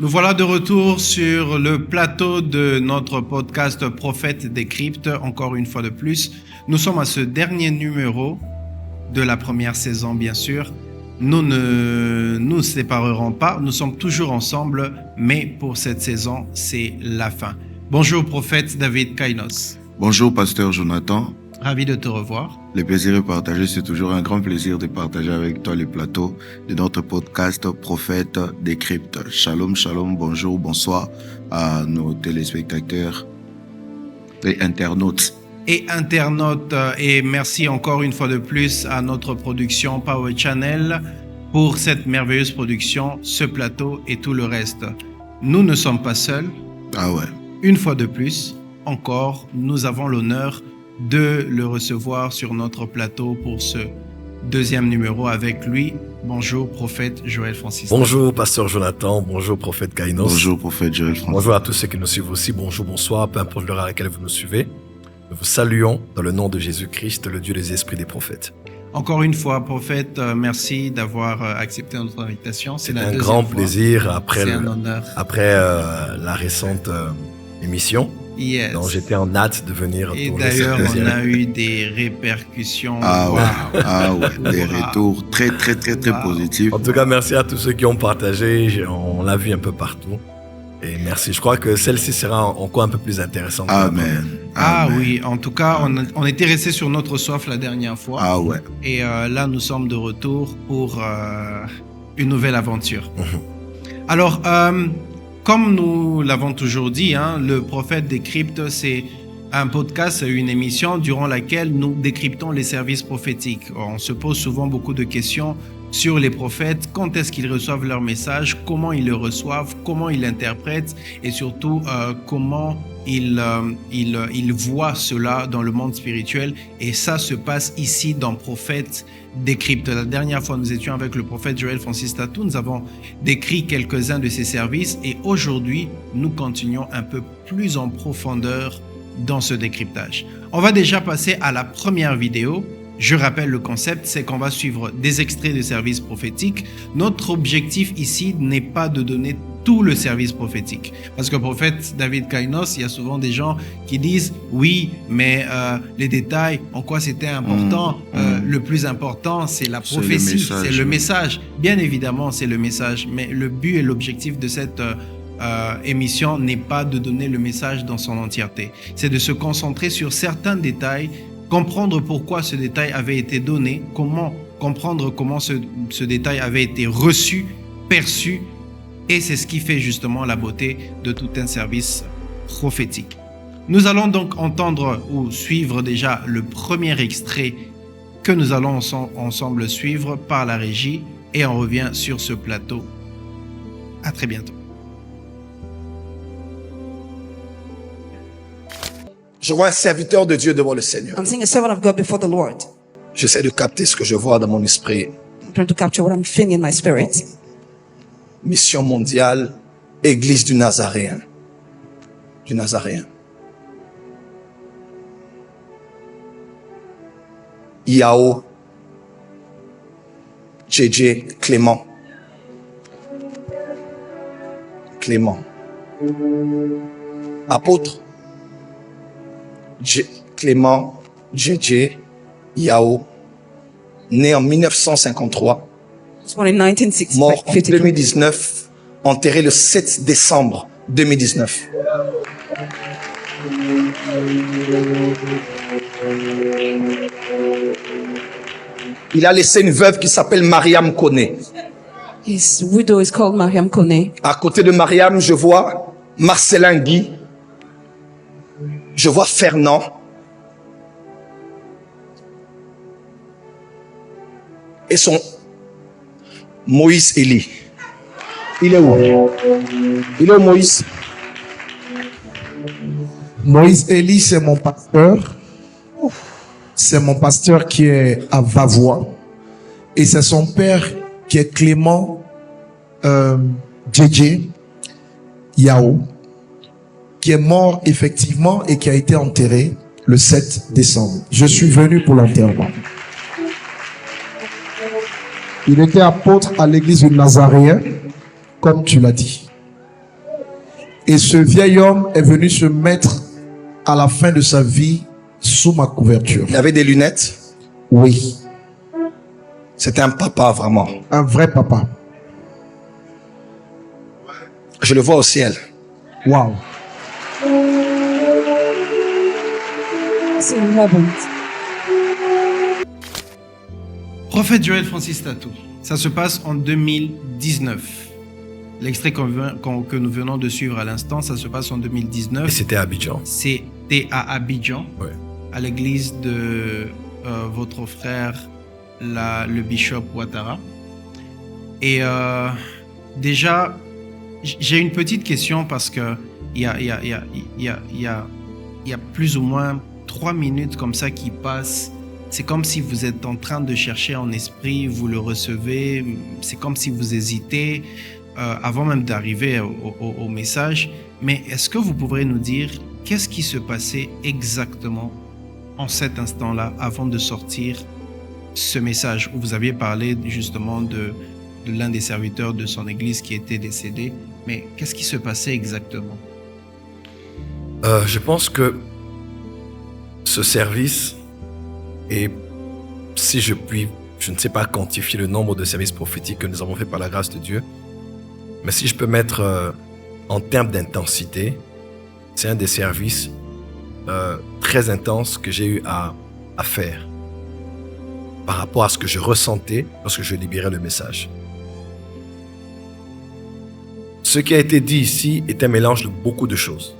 Nous voilà de retour sur le plateau de notre podcast Prophète Décrypte. Encore une fois de plus, nous sommes à ce dernier numéro de la première saison, bien sûr. Nous ne nous séparerons pas, nous sommes toujours ensemble, mais pour cette saison, c'est la fin. Bonjour, prophète David Kainos. Bonjour, pasteur Jonathan. Ravi de te revoir. Le plaisir est partagé. C'est toujours un grand plaisir de partager avec toi le plateau de notre podcast Prophète Décrypte. Shalom, shalom, bonjour, bonsoir à nos téléspectateurs et internautes. Et merci encore une fois de plus à notre production Power Channel pour cette merveilleuse production, ce plateau et tout le reste. Nous ne sommes pas seuls. Ah ouais. Une fois de plus, encore, nous avons l'honneur de le recevoir sur notre plateau pour ce deuxième numéro avec lui. Bonjour, prophète Joël Francis. Bonjour, pasteur Jonathan. Bonjour, prophète Kainos. Bonjour, prophète Joël Francis. Bonjour à tous ceux qui nous suivent aussi. Bonjour, bonsoir, peu importe l'heure à laquelle vous nous suivez. Nous vous saluons dans le nom de Jésus-Christ, le Dieu des esprits des prophètes. Encore une fois, prophète, merci d'avoir accepté notre invitation. C'est un grand plaisir après la récente émission. Yes. Donc j'étais en hâte de venir. Et d'ailleurs, on a eu des répercussions. Ah ouais, des retours très positifs. En tout cas, merci à tous ceux qui ont partagé. On l'a vu un peu partout. Et merci. Je crois que celle-ci sera encore un peu plus intéressante. Amen. Oui, en tout cas, on était resté sur notre soif la dernière fois. Ah ouais. Et là, nous sommes de retour pour une nouvelle aventure. Alors, comme nous l'avons toujours dit, le Prophète Décrypte, c'est un podcast, une émission durant laquelle nous décryptons les services prophétiques. On se pose souvent beaucoup de questions sur les prophètes, quand est-ce qu'ils reçoivent leur message, comment ils le reçoivent, comment ils l'interprètent et surtout comment ils voient cela dans le monde spirituel. Et ça se passe ici dans Prophète Décrypte. La dernière fois, nous étions avec le prophète Joël Francis Tatou. Nous avons décrit quelques-uns de ses services et aujourd'hui, nous continuons un peu plus en profondeur dans ce décryptage. On va déjà passer à la première vidéo. Je rappelle le concept, c'est qu'on va suivre des extraits de services prophétiques. Notre objectif ici n'est pas de donner tout le service prophétique. Parce que prophète David Kainos, il y a souvent des gens qui disent « Oui, mais les détails, en quoi c'était important Le plus important, c'est la prophétie, c'est le message. » Bien évidemment, c'est le message. Mais le but et l'objectif de cette émission n'est pas de donner le message dans son entièreté. C'est de se concentrer sur certains détails, comprendre pourquoi ce détail avait été donné, comprendre comment ce détail avait été reçu, perçu, et c'est ce qui fait justement la beauté de tout un service prophétique. Nous allons donc entendre ou suivre déjà le premier extrait que nous allons ensemble suivre par la régie et on revient sur ce plateau. À très bientôt. Je vois un serviteur de Dieu devant le Seigneur. I'm seeing a servant of God before the Lord. J'essaie de capter ce que je vois dans mon esprit. I'm trying to capture what I'm feeling in my spirit. Mission mondiale, Église du Nazaréen. Yao, JJ, Clément. Apôtre. Clément, JJ, Yao, né en 1953, Born in 1960, mort en 2019, enterré le 7 décembre 2019. Il a laissé une veuve qui s'appelle Mariam Koné. His widow is called Mariam Koné. À côté de Mariam, je vois Marcelin Guy. Je vois Fernand. Et son Moïse Élie. Il est où? Il est où, Moïse? Moïse Élie, c'est mon pasteur. C'est mon pasteur qui est à Vavois. Et c'est son père qui est Clément JJ Yao, qui est mort effectivement et qui a été enterré le 7 décembre. Je suis venu pour l'enterrement. Il était apôtre à l'église du Nazaréen, comme tu l'as dit. Et ce vieil homme est venu se mettre à la fin de sa vie sous ma couverture. Il avait des lunettes. Oui, C'était un papa, vraiment. un vrai papa. Je le vois au ciel. Wow. It's in heaven. Prophète Joël Francis Tatou, ça se passe en 2019. L'extrait que nous venons de suivre à l'instant, ça se passe en Et 2019. c'était à Abidjan. C'était à Abidjan, Ouais. à l'église de votre frère, le bishop Ouattara. Et déjà, j'ai une petite question parce que il y a plus ou moins 3 minutes comme ça qui passent. C'est comme si vous êtes en train de chercher en esprit, vous le recevez, c'est comme si vous hésitez avant même d'arriver au message. Mais est-ce que vous pourrez nous dire qu'est-ce qui se passait exactement en cet instant-là avant de sortir ce message où vous aviez parlé justement de l'un des serviteurs de son église qui était décédé? Mais qu'est-ce qui se passait exactement? Je pense que ce service, et si je ne sais pas quantifier le nombre de services prophétiques que nous avons fait par la grâce de Dieu, mais si je peux mettre en termes d'intensité, c'est un des services très intenses que j'ai eu à faire par rapport à ce que je ressentais lorsque je libérais le message. Ce qui a été dit ici est un mélange de beaucoup de choses.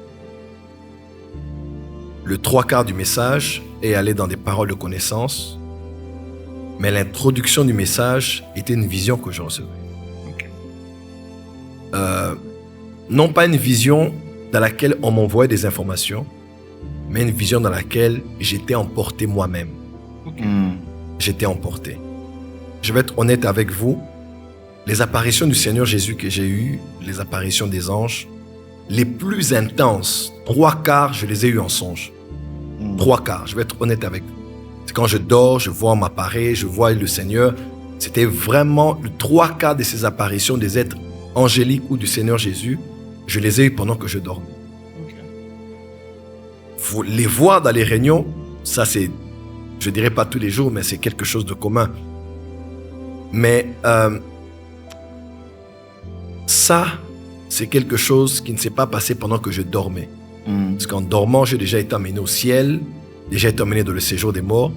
Le 3/4 du message est allé dans des paroles de connaissance, mais l'introduction du message était une vision que je recevais. Non pas une vision dans laquelle on m'envoyait des informations, mais une vision dans laquelle j'étais emporté moi-même. J'étais emporté. Je vais être honnête avec vous, les apparitions du Seigneur Jésus que j'ai eues, les apparitions des anges, les plus intenses, 3/4, je les ai eues en songe. 3/4, je vais être honnête avec vous. C'est quand je dors, je vois m'apparaître, je vois le Seigneur. C'était vraiment le 3/4 de ces apparitions des êtres angéliques ou du Seigneur Jésus. Je les ai eues pendant que je dormais. Faut les voir dans les réunions, ça c'est, je dirais pas tous les jours, mais c'est quelque chose de commun. Mais ça, c'est quelque chose qui ne s'est pas passé pendant que je dormais. Parce qu'en dormant, j'ai déjà été emmené au ciel, déjà été emmené dans le séjour des morts.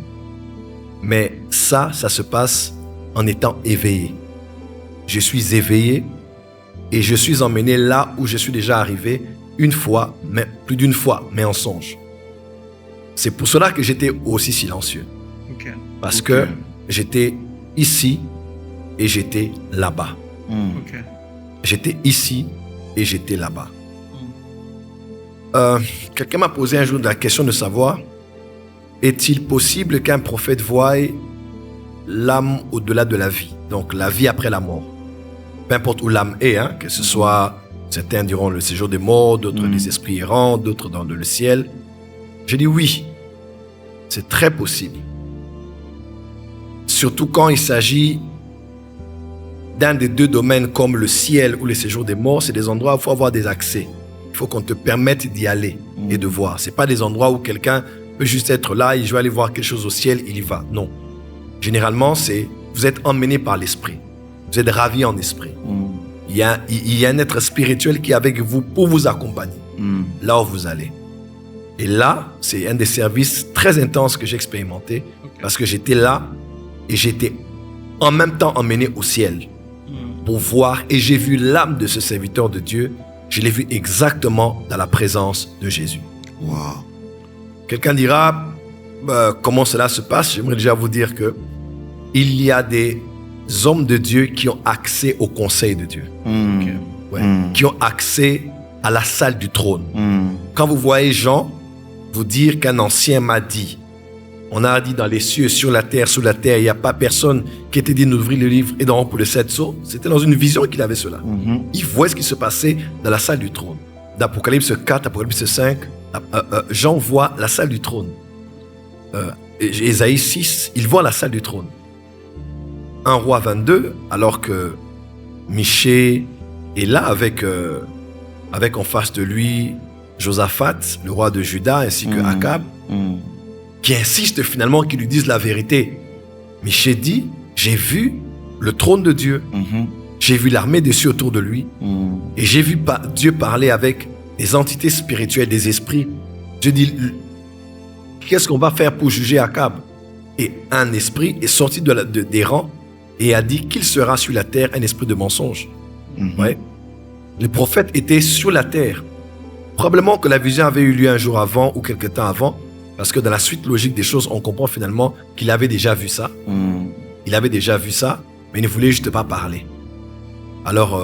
Mais ça se passe en étant éveillé. Je suis éveillé et je suis emmené là où je suis déjà arrivé une fois, mais plus d'une fois, mais en songe. C'est pour cela que j'étais aussi silencieux. Parce que j'étais ici et j'étais là-bas. J'étais ici et j'étais là-bas. Quelqu'un m'a posé un jour la question de savoir, est-il possible qu'un prophète voie l'âme au-delà de la vie, donc la vie après la mort? Peu importe où l'âme est, hein, que ce soit certains diront le séjour des morts, d'autres les esprits errants, d'autres dans le ciel. Je dis oui, c'est très possible. Surtout quand il s'agit d'un des deux domaines comme le ciel ou le séjour des morts, c'est des endroits où il faut avoir des accès. Il faut qu'on te permette d'y aller et de voir. Ce n'est pas des endroits où quelqu'un peut juste être là, il veut aller voir quelque chose au ciel, il y va. Non. Généralement, vous êtes emmené par l'esprit. Vous êtes ravi en esprit. Il y a un être spirituel qui est avec vous pour vous accompagner là où vous allez. Et là, c'est un des services très intenses que j'ai expérimenté parce que j'étais là et j'étais en même temps emmené au ciel pour voir, et j'ai vu l'âme de ce serviteur de Dieu. Je l'ai vu exactement dans la présence de Jésus. Wow. Quelqu'un dira, comment cela se passe? J'aimerais déjà vous dire que il y a des hommes de Dieu qui ont accès au conseil de Dieu. Qui ont accès à la salle du trône. Quand vous voyez Jean vous dire qu'un ancien m'a dit, on a dit dans les cieux, sur la terre, sous la terre, il n'y a pas personne qui était dit d'ouvrir le livre et d'en pour les 7 sceaux. C'était dans une vision qu'il avait cela. Il voit ce qui se passait dans la salle du trône. D'Apocalypse 4, Apocalypse 5, Jean voit la salle du trône. Ésaïe 6, il voit la salle du trône. 1 Roi 22, alors que Michée est là avec en face de lui Josaphat, le roi de Juda, ainsi que Akab, qui insiste finalement qu'ils lui disent la vérité. Michée dit, j'ai vu le trône de Dieu, j'ai vu l'armée des cieux autour de lui, et j'ai vu Dieu parler avec des entités spirituelles, des esprits. Dieu dit, qu'est-ce qu'on va faire pour juger Akab? Et un esprit est sorti des rangs et a dit qu'il sera sur la terre un esprit de mensonge. Ouais. Les prophètes étaient sur la terre. Probablement que la vision avait eu lieu un jour avant ou quelque temps avant, parce que dans la suite logique des choses, on comprend finalement qu'il avait déjà vu ça. Il avait déjà vu ça, mais il ne voulait juste pas parler. Alors,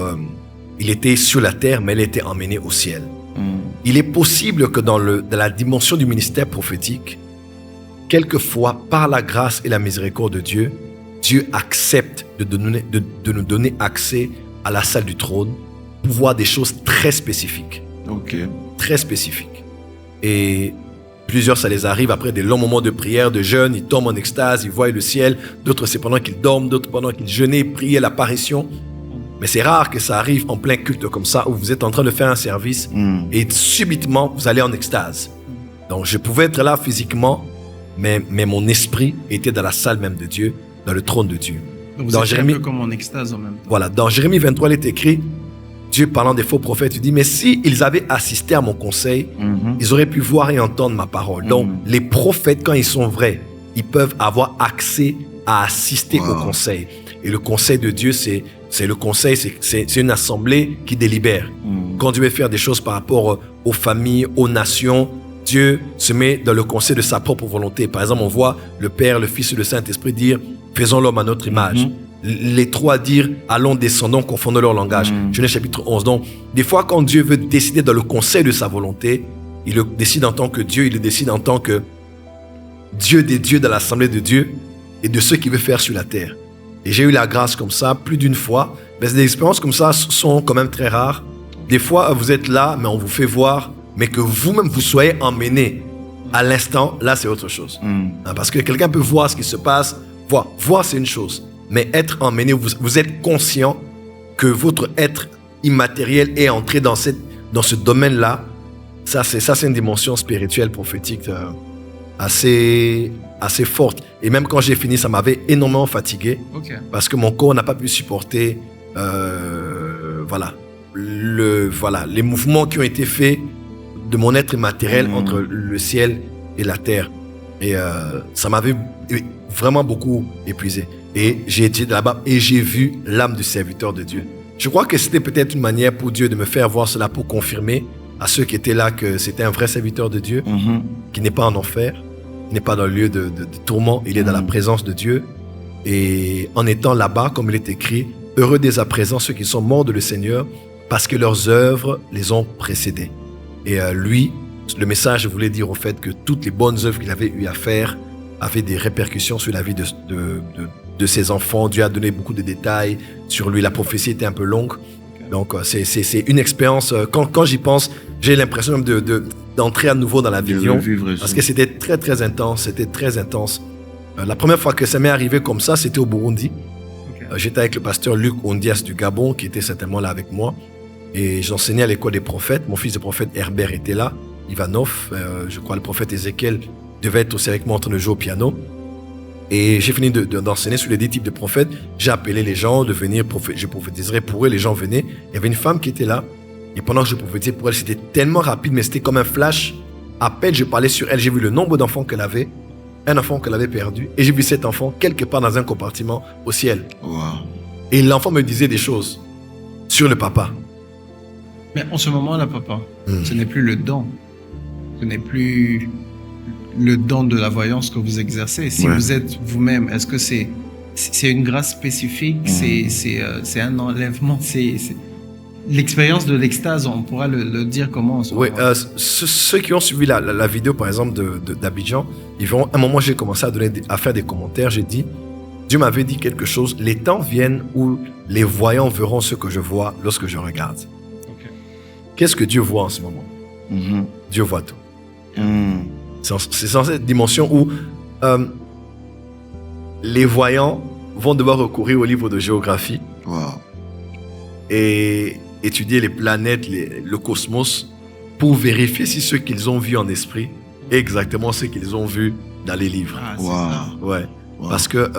il était sur la terre, mais il était emmené au ciel. Il est possible que dans la dimension du ministère prophétique, quelquefois, par la grâce et la miséricorde de Dieu, Dieu accepte de nous donner accès à la salle du trône pour voir des choses très spécifiques. Très spécifiques. Et plusieurs, ça les arrive après des longs moments de prière, de jeûne, ils tombent en extase, ils voient le ciel. D'autres, c'est pendant qu'ils dorment, d'autres pendant qu'ils jeûnaient, priaient l'apparition. Mais c'est rare que ça arrive en plein culte comme ça, où vous êtes en train de faire un service et subitement, vous allez en extase. Donc, je pouvais être là physiquement, mais mon esprit était dans la salle même de Dieu, dans le trône de Dieu. Donc vous dans êtes Jérémie, un peu comme en extase en même temps. Voilà, dans Jérémie 23, il est écrit, Dieu parlant des faux prophètes, il dit, mais si ils avaient assisté à mon conseil, ils auraient pu voir et entendre ma parole. Donc, les prophètes, quand ils sont vrais, ils peuvent avoir accès à assister au conseil. Et le conseil de Dieu, c'est le conseil, c'est une assemblée qui délibère. Quand Dieu veut faire des choses par rapport aux familles, aux nations, Dieu se met dans le conseil de sa propre volonté. Par exemple, on voit le Père, le Fils et le Saint-Esprit dire « Faisons l'homme à notre image ». Les trois dire « Allons, descendons, confondons leur langage ». Genèse chapitre 11. Donc, des fois, quand Dieu veut décider dans le conseil de sa volonté, il le décide en tant que Dieu, il le décide en tant que Dieu des dieux dans l'assemblée de Dieu et de ceux qu'il veut faire sur la terre. Et j'ai eu la grâce comme ça plus d'une fois. Mais des expériences comme ça sont quand même très rares. Des fois, vous êtes là, mais on vous fait voir, mais que vous-même vous soyez emmené à l'instant, là, c'est autre chose. Parce que quelqu'un peut voir ce qui se passe. Voir, c'est une chose. Mais être emmené, vous êtes conscient que votre être immatériel est entré dans ce domaine-là. Ça, c'est une dimension spirituelle, prophétique assez forte. Et même quand j'ai fini, ça m'avait énormément fatigué. Parce que mon corps n'a pas pu supporter les mouvements qui ont été faits de mon être immatériel entre le ciel et la terre. Et ça m'avait vraiment beaucoup épuisé. Et j'ai été là-bas et j'ai vu l'âme du serviteur de Dieu. Je crois que c'était peut-être une manière pour Dieu de me faire voir cela, pour confirmer à ceux qui étaient là que c'était un vrai serviteur de Dieu, qui n'est pas en enfer, qui n'est pas dans le lieu de tourment, il est dans la présence de Dieu. Et en étant là-bas, comme il est écrit, heureux dès à présent ceux qui sont morts de le Seigneur, parce que leurs œuvres les ont précédés. Et lui, le message voulait dire au fait que toutes les bonnes œuvres qu'il avait eu à faire avaient des répercussions sur la vie de ses enfants. Dieu a donné beaucoup de détails sur lui. La prophétie était un peu longue. Donc, c'est une expérience. Quand j'y pense, j'ai l'impression d'entrer à nouveau dans la vision. Parce que c'était très, très intense. C'était très intense. La première fois que ça m'est arrivé comme ça, c'était au Burundi. J'étais avec le pasteur Luc Ondias du Gabon, qui était certainement là avec moi. Et j'enseignais à l'école des prophètes. Mon fils de prophète Herbert était là. Ivanov, je crois le prophète Ézéchiel devait être aussi avec moi en train de jouer au piano. Et j'ai fini d'enseigner sur les 10 types de prophètes. J'ai appelé les gens de venir, je prophétiserai pour eux, les gens venaient. Il y avait une femme qui était là. Et pendant que je prophétisais pour elle, c'était tellement rapide, mais c'était comme un flash. À peine je parlais sur elle, j'ai vu le nombre d'enfants qu'elle avait, un enfant qu'elle avait perdu, et j'ai vu cet enfant quelque part dans un compartiment au ciel. Et l'enfant me disait des choses sur le papa. Mais en ce moment-là, papa, ce n'est plus le don. Ce n'est plus le don de la voyance que vous exercez. Si vous êtes vous-même, est-ce que c'est une grâce spécifique? C'est un enlèvement? C'est l'expérience de l'extase, on pourra le dire comment? Oui, ceux qui ont suivi la vidéo, par exemple, d'Abidjan, ils verront, à un moment, j'ai commencé à faire des commentaires. J'ai dit, Dieu m'avait dit quelque chose. Les temps viennent où les voyants verront ce que je vois lorsque je regarde. Qu'est-ce que Dieu voit en ce moment? Dieu voit tout. C'est dans cette dimension où les voyants vont devoir recourir au livre de géographie Wow. et étudier les planètes, le cosmos, pour vérifier si ce qu'ils ont vu en esprit est exactement ce qu'ils ont vu dans les livres. Ah, c'est Wow. ça. Ouais. Wow. Parce que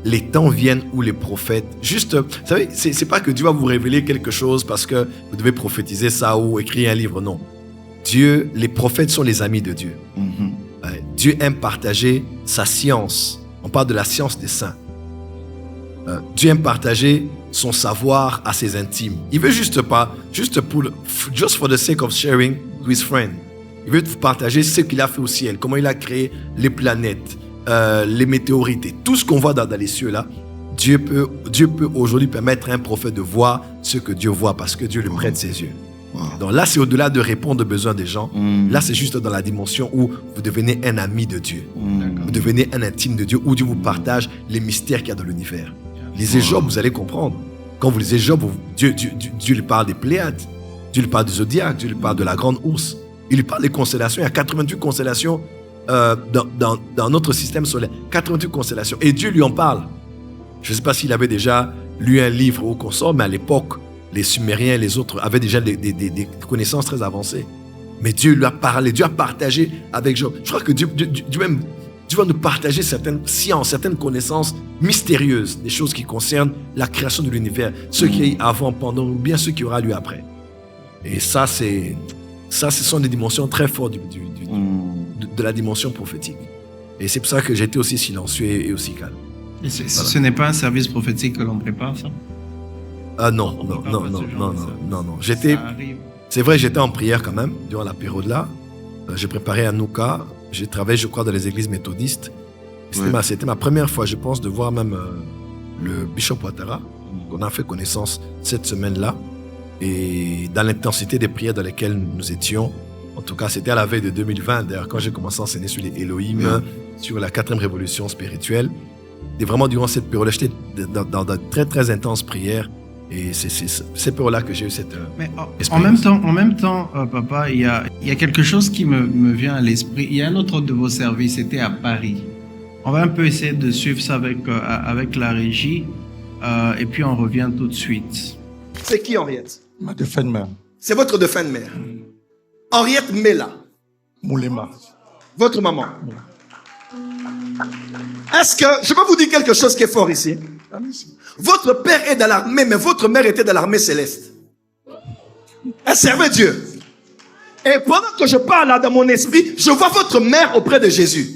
les temps viennent où les prophètes, juste, vous savez, c'est pas que Dieu va vous révéler quelque chose parce que vous devez prophétiser ça ou écrire un livre, non. Dieu, les prophètes sont les amis de Dieu. Mhm. Ouais. Dieu aime partager sa science. On parle de la science des saints. Dieu aime partager son savoir à ses intimes. Il veut juste pas, just for the sake of sharing with his friend. Il veut partager ce qu'il a fait au ciel, comment il a créé les planètes, les météorites et tout ce qu'on voit dans les cieux là. Dieu peut aujourd'hui permettre à un prophète de voir ce que Dieu voit parce que Dieu lui prête ses yeux. Wow. Donc là, c'est au-delà de répondre aux besoins des gens. Mm. Là, c'est juste dans la dimension où vous devenez un ami de Dieu. Mm. Vous devenez un intime de Dieu, où Dieu vous partage les mystères qu'il y a dans l'univers. Lisez Job, vous allez comprendre. Quand vous lisez Job, Dieu lui parle des Pléiades, Dieu lui parle du zodiaque, Dieu lui parle de la grande ourse. Il lui parle des constellations. Il y a 88 constellations dans notre système solaire. 88 constellations. Et Dieu lui en parle. Je ne sais pas s'il avait déjà lu un livre ou consort, mais à l'époque, les Sumériens et les autres avaient déjà des connaissances très avancées. Mais Dieu lui a parlé, Dieu a partagé avec Job. Je crois que Dieu va nous partager certaines sciences, certaines connaissances mystérieuses, des choses qui concernent la création de l'univers, ce qui est avant, pendant, ou bien ce qui aura lieu après. Et ça, ce sont des dimensions très fortes de la dimension prophétique. Et c'est pour ça que j'étais aussi silencieux et aussi calme. Et ce n'est pas un service prophétique que l'on prépare, ça? Non. Ça arrive. C'est vrai, j'étais en prière quand même, durant la période là. J'ai préparé un Nouka. J'ai travaillé, je crois, dans les églises méthodistes. C'était ma première fois, je pense, de voir même le Bishop Ouattara. On a fait connaissance cette semaine-là. Et dans l'intensité des prières dans lesquelles nous étions, en tout cas, c'était à la veille de 2020, d'ailleurs, quand j'ai commencé à enseigner sur les Elohim, sur la 4e révolution spirituelle. Et vraiment, durant cette période-là, j'étais dans de très, très intenses prières. Et c'est cette période-là que j'ai eu cette Mais expérience. en même temps, papa, il y a quelque chose qui me vient à l'esprit. Il y a un autre de vos services, c'était à Paris. On va un peu essayer de suivre ça avec la régie, et puis on revient tout de suite. C'est qui Henriette? Ma défunte mère, C'est votre défunte mère. Henriette Mela, Moulema. votre maman. Est-ce que, je peux vous dire quelque chose qui est fort ici? Votre père est dans l'armée, mais votre mère était dans l'armée céleste. Elle servait Dieu. Et pendant que je parle là dans mon esprit, je vois votre mère auprès de Jésus.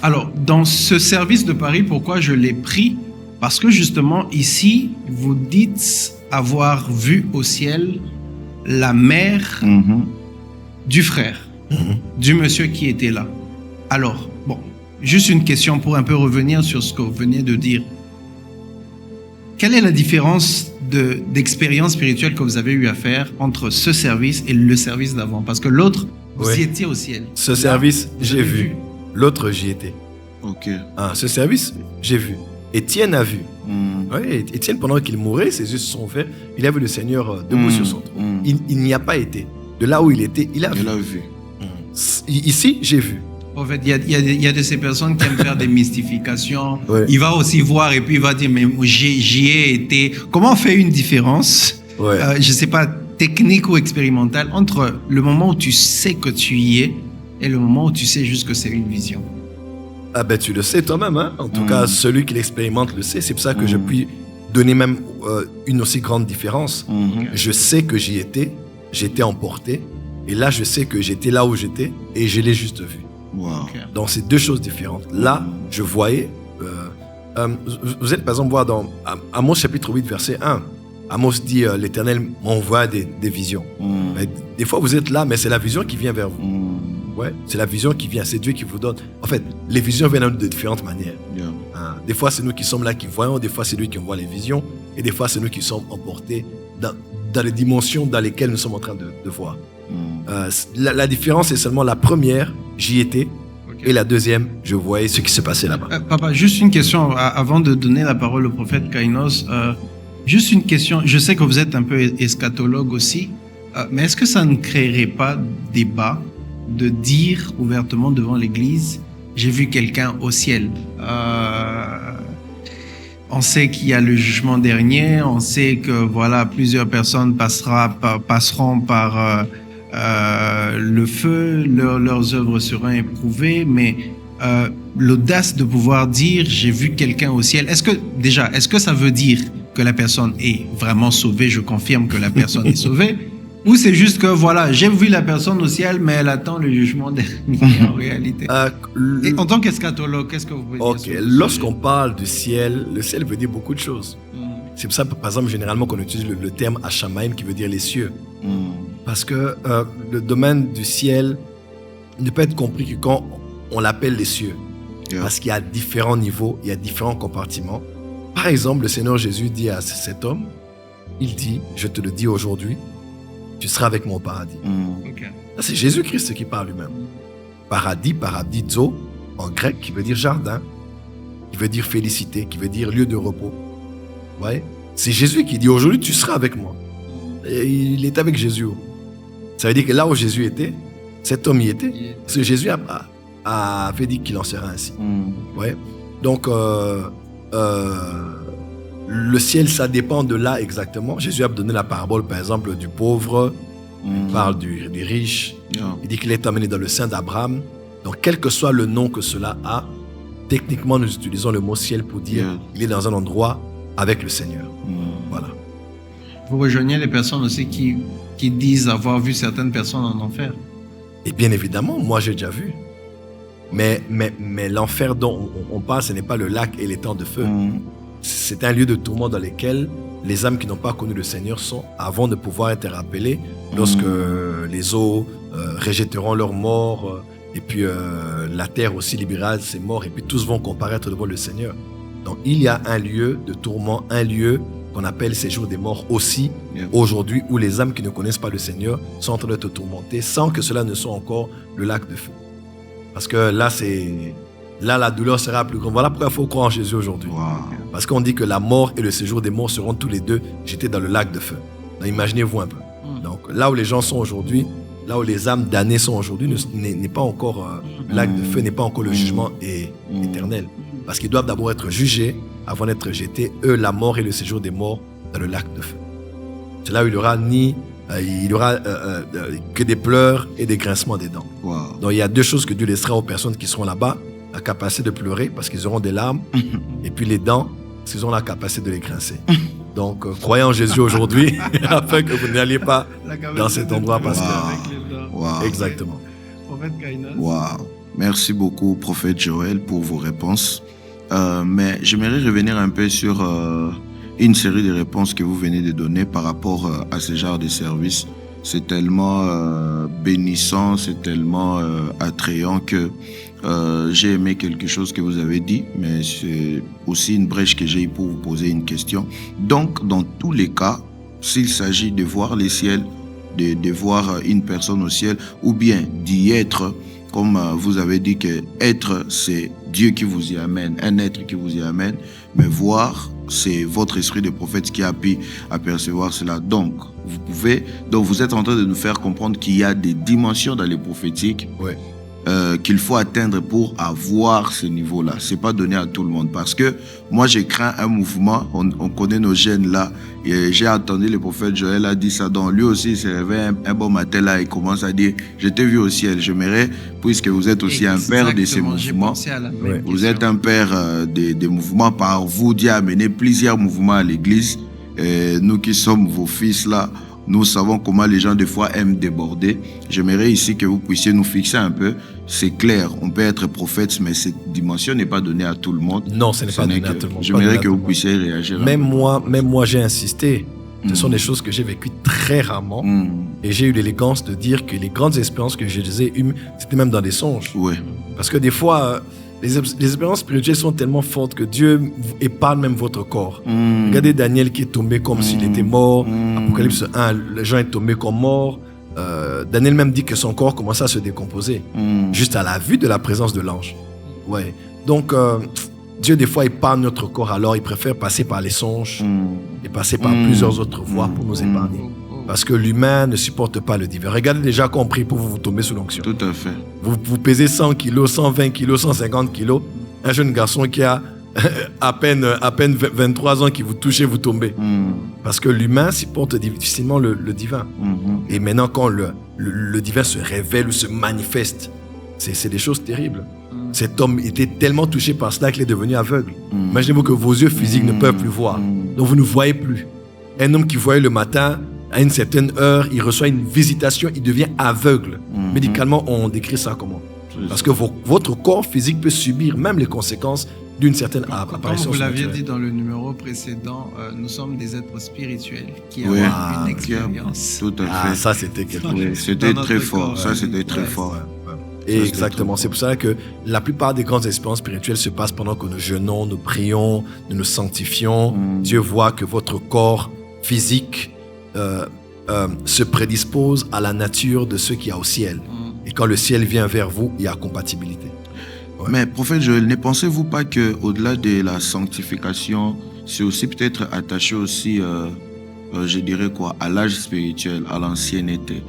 Alors, dans ce service de Paris, pourquoi je l'ai pris? Parce que justement, ici, vous dites avoir vu au ciel la mère du frère, du monsieur qui était là. Alors, bon, juste une question pour un peu revenir sur ce que vous venez de dire. Quelle est la différence d'expérience spirituelle que vous avez eu à faire entre ce service et le service d'avant? Parce que l'autre, vous y étiez au ciel. Ce Là, service, vous j'ai avez vu. L'autre, j'y étais. Ok. Ce service, j'ai vu. Étienne a vu. Mm. Oui, Étienne, pendant qu'il mourait, ses yeux se sont ouverts. Il a vu le Seigneur debout sur son trône. Il n'y a pas été. De là où il était, il a vu. Il a vu. Ici, j'ai vu. En fait, il y a de ces personnes qui aiment faire des mystifications. Ouais. Il va aussi voir et puis il va dire, mais j'y ai été. Comment on fait une différence, Ouais. je ne sais pas, technique ou expérimentale, entre le moment où tu sais que tu y es et le moment où tu sais juste que c'est une vision? Ah ben tu le sais toi-même, hein? En tout cas, celui qui l'expérimente le sait. C'est pour ça que je puis donner même une aussi grande différence. Je sais que j'y étais, j'étais emporté, et là je sais que j'étais là où j'étais, et je l'ai juste vu. Wow. Donc c'est deux choses différentes. Là, je voyais... vous êtes par exemple voir dans Amos chapitre 8, verset 1. Amos dit, l'Éternel m'envoie des visions. Mais des fois vous êtes là, mais c'est la vision qui vient vers vous. Ouais, c'est la vision qui vient, c'est Dieu qui vous donne. En fait, les visions viennent de différentes manières. Yeah. Des fois, c'est nous qui sommes là qui voyons, des fois, c'est lui qui envoie les visions, et des fois, c'est nous qui sommes emportés dans les dimensions dans lesquelles nous sommes en train de voir. La différence est seulement la première, j'y étais, et la deuxième, je voyais ce qui se passait là-bas. Papa, juste une question avant de donner la parole au prophète Kainos. Juste une question, je sais que vous êtes un peu eschatologue aussi, mais est-ce que ça ne créerait pas débat de dire ouvertement devant l'Église, j'ai vu quelqu'un au ciel. On sait qu'il y a le jugement dernier, on sait que voilà, plusieurs personnes passeront par le feu, leurs œuvres seront éprouvées, mais l'audace de pouvoir dire j'ai vu quelqu'un au ciel, est-ce que ça veut dire que la personne est vraiment sauvée? Je confirme que la personne est sauvée. Ou c'est juste que voilà, j'ai vu la personne au ciel, mais elle attend le jugement dernier en réalité. Et en tant qu'eschatologue, qu'est-ce que vous pouvez dire? Lorsqu'on parle du ciel, le ciel veut dire beaucoup de choses. C'est pour ça, par exemple, généralement qu'on utilise le terme Hashamaim qui veut dire les cieux. Parce que le domaine du ciel ne peut être compris que quand on l'appelle les cieux. Parce qu'il y a différents niveaux, il y a différents compartiments. Par exemple, le Seigneur Jésus dit à cet homme, il dit, je te le dis aujourd'hui, tu seras avec moi au paradis. Là, c'est Jésus-Christ qui parle lui-même. Paradis, paradiso, en grec, qui veut dire jardin, qui veut dire félicité, qui veut dire lieu de repos. Ouais. C'est Jésus qui dit aujourd'hui, tu seras avec moi. Et il est avec Jésus. Ça veut dire que là où Jésus était, cet homme y était. Parce que Jésus avait dit qu'il en sera ainsi. Ouais. Donc, le ciel, ça dépend de là exactement. Jésus a donné la parabole, par exemple, du pauvre. Il parle des riches. Il dit qu'il est amené dans le sein d'Abraham. Donc, quel que soit le nom que cela a, techniquement, nous utilisons le mot ciel pour dire qu'il est dans un endroit avec le Seigneur. Voilà. Vous rejoignez les personnes aussi qui disent avoir vu certaines personnes en enfer. Et bien évidemment, moi, j'ai déjà vu. Mais l'enfer dont on parle, ce n'est pas le lac et les temps de feu. C'est un lieu de tourment dans lequel les âmes qui n'ont pas connu le Seigneur sont avant de pouvoir être rappelées lorsque les eaux rejetteront leurs morts et puis la terre aussi libérera ses morts et puis tous vont comparaître devant le Seigneur. Donc il y a un lieu de tourment, un lieu qu'on appelle séjour des morts aussi aujourd'hui où les âmes qui ne connaissent pas le Seigneur sont en train d'être tourmentées sans que cela ne soit encore le lac de feu. Parce que là, la douleur sera plus grande. Voilà pourquoi il faut croire en Jésus aujourd'hui. Parce qu'on dit que la mort et le séjour des morts seront tous les deux jetés dans le lac de feu. Donc, imaginez-vous un peu. Donc, là où les gens sont aujourd'hui, là où les âmes damnées sont aujourd'hui, n'est pas encore le lac de feu, n'est pas encore le jugement éternel. Parce qu'ils doivent d'abord être jugés avant d'être jetés, eux, la mort et le séjour des morts, dans le lac de feu. C'est là où il y aura que des pleurs et des grincements des dents. Donc, il y a deux choses que Dieu laissera aux personnes qui seront là-bas. La capacité de pleurer parce qu'ils auront des larmes et puis les dents parce qu'ils auront la capacité de les grincer. Donc, croyez en Jésus aujourd'hui afin que vous n'alliez pas dans cet endroit parce que... Exactement. Merci beaucoup, prophète Joël, pour vos réponses. Mais j'aimerais revenir un peu sur une série de réponses que vous venez de donner par rapport à ce genre de service. C'est tellement bénissant, c'est tellement attrayant que j'ai aimé quelque chose que vous avez dit, mais c'est aussi une brèche que j'ai pour vous poser une question. Donc, dans tous les cas, s'il s'agit de voir les ciels, de voir une personne au ciel, ou bien d'y être, comme vous avez dit que être, c'est Dieu qui vous y amène, un être qui vous y amène, mais voir, c'est votre esprit de prophète qui a pu apercevoir cela. Donc, vous êtes en train de nous faire comprendre qu'il y a des dimensions dans les prophétiques qu'il faut atteindre pour avoir ce niveau-là. C'est pas donné à tout le monde. Parce que moi, j'ai craint un mouvement. On connaît nos gènes là. Et j'ai entendu le prophète Joël a dit ça. Donc lui aussi, il se réveille un bon matin là. Il commence à dire, je t'ai vu au ciel. J'aimerais, puisque vous êtes aussi un père de ces mouvements. Vous êtes un père des mouvements. Par vous, Dieu a amené plusieurs mouvements à l'église. Et nous qui sommes vos fils là, nous savons comment les gens des fois aiment déborder. J'aimerais ici que vous puissiez nous fixer un peu. C'est clair, on peut être prophète, mais cette dimension n'est pas donnée à tout le monde. Non, ce n'est pas donné à tout le monde. J'aimerais que vous puissiez réagir. Même moi, j'ai insisté. Ce sont des choses que j'ai vécues très rarement. Et j'ai eu l'élégance de dire que les grandes expériences que je les ai eues, c'était même dans des songes. Parce que des fois... Les expériences spirituelles sont tellement fortes que Dieu épargne même votre corps. Regardez Daniel qui est tombé comme s'il était mort. Apocalypse 1, les gens sont tombés comme morts. Daniel même dit que son corps commençait à se décomposer. Juste à la vue de la présence de l'ange. Donc, Dieu des fois épargne notre corps. Alors, il préfère passer par les songes et passer par plusieurs autres voies pour nous épargner. Parce que l'humain ne supporte pas le divin. Regardez déjà quand on prie pour vous, vous tombez sous l'onction. Tout à fait. Vous pesez 100 kilos, 120 kilos, 150 kilos. Un jeune garçon qui a à peine 23 ans qui vous touchez, vous tombez. Parce que l'humain supporte difficilement le divin. Et maintenant, quand le divin se révèle ou se manifeste, c'est des choses terribles. Cet homme était tellement touché par cela qu'il est devenu aveugle. Imaginez-vous que vos yeux physiques ne peuvent plus voir. Donc vous ne voyez plus. Un homme qui voyait le matin, à une certaine heure, il reçoit une visitation, il devient aveugle. Médicalement, on décrit ça comment? Parce que votre corps physique peut subir même les conséquences d'une certaine apparition. Comme vous l'aviez spirituelle. dit dans le numéro précédent, nous sommes des êtres spirituels qui Oui. avons une expérience. Tout à Ah, fait. ça c'était quelque chose. Oui, c'était Dans très notre fort. corps, Ça, c'était très Ouais, fort. ouais. Ça, Et c'est exactement, très c'est pour ça que la plupart des grandes expériences spirituelles se passent pendant que nous jeûnons, nous prions, nous nous sanctifions. Dieu voit que votre corps physique se prédispose à la nature de ce qu'il y a au ciel. Et quand le ciel vient vers vous, il y a compatibilité. Ouais. Mais prophète Joël, ne pensez-vous pas que au-delà de la sanctification, c'est aussi peut-être attaché aussi, je dirais quoi, à l'âge spirituel, à l'ancienneté.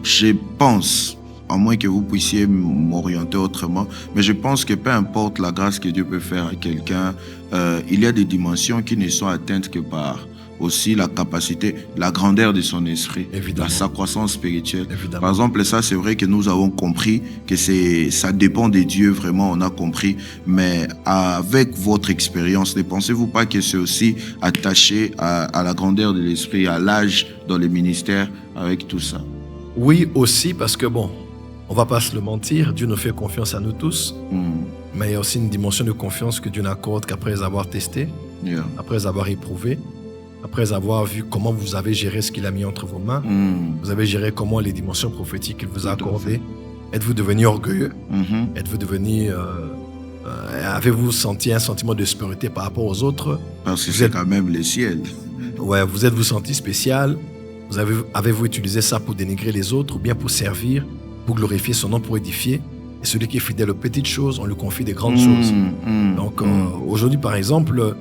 Je pense, à moins que vous puissiez m'orienter autrement, mais je pense que peu importe la grâce que Dieu peut faire à quelqu'un, il y a des dimensions qui ne sont atteintes que par aussi la capacité, la grandeur de son esprit, Évidemment. sa croissance spirituelle. Évidemment. Par exemple, ça, c'est vrai que nous avons compris que ça dépend de Dieu, vraiment, on a compris. Mais avec votre expérience, ne pensez-vous pas que c'est aussi attaché à la grandeur de l'esprit, à l'âge dans les ministères, avec tout ça? Oui, aussi, parce que bon, on va pas se le mentir, Dieu nous fait confiance à nous tous, mais il y a aussi une dimension de confiance que Dieu n'accorde qu'après avoir testé, Yeah. après avoir éprouvé, après avoir vu comment vous avez géré ce qu'il a mis entre vos mains, vous avez géré comment les dimensions prophétiques qu'il vous a Tout à accordées. Êtes-vous devenu orgueilleux? Mhm. Êtes-vous devenu... avez-vous senti un sentiment de supériorité par rapport aux autres? Parce que Vous c'est êtes- quand même le ciel. Ouais, vous êtes-vous senti spécial? Avez-vous utilisé ça pour dénigrer les autres ou bien pour servir, pour glorifier son nom, pour édifier? Et celui qui est fidèle aux petites choses, on lui confie des grandes choses. Donc aujourd'hui, par exemple,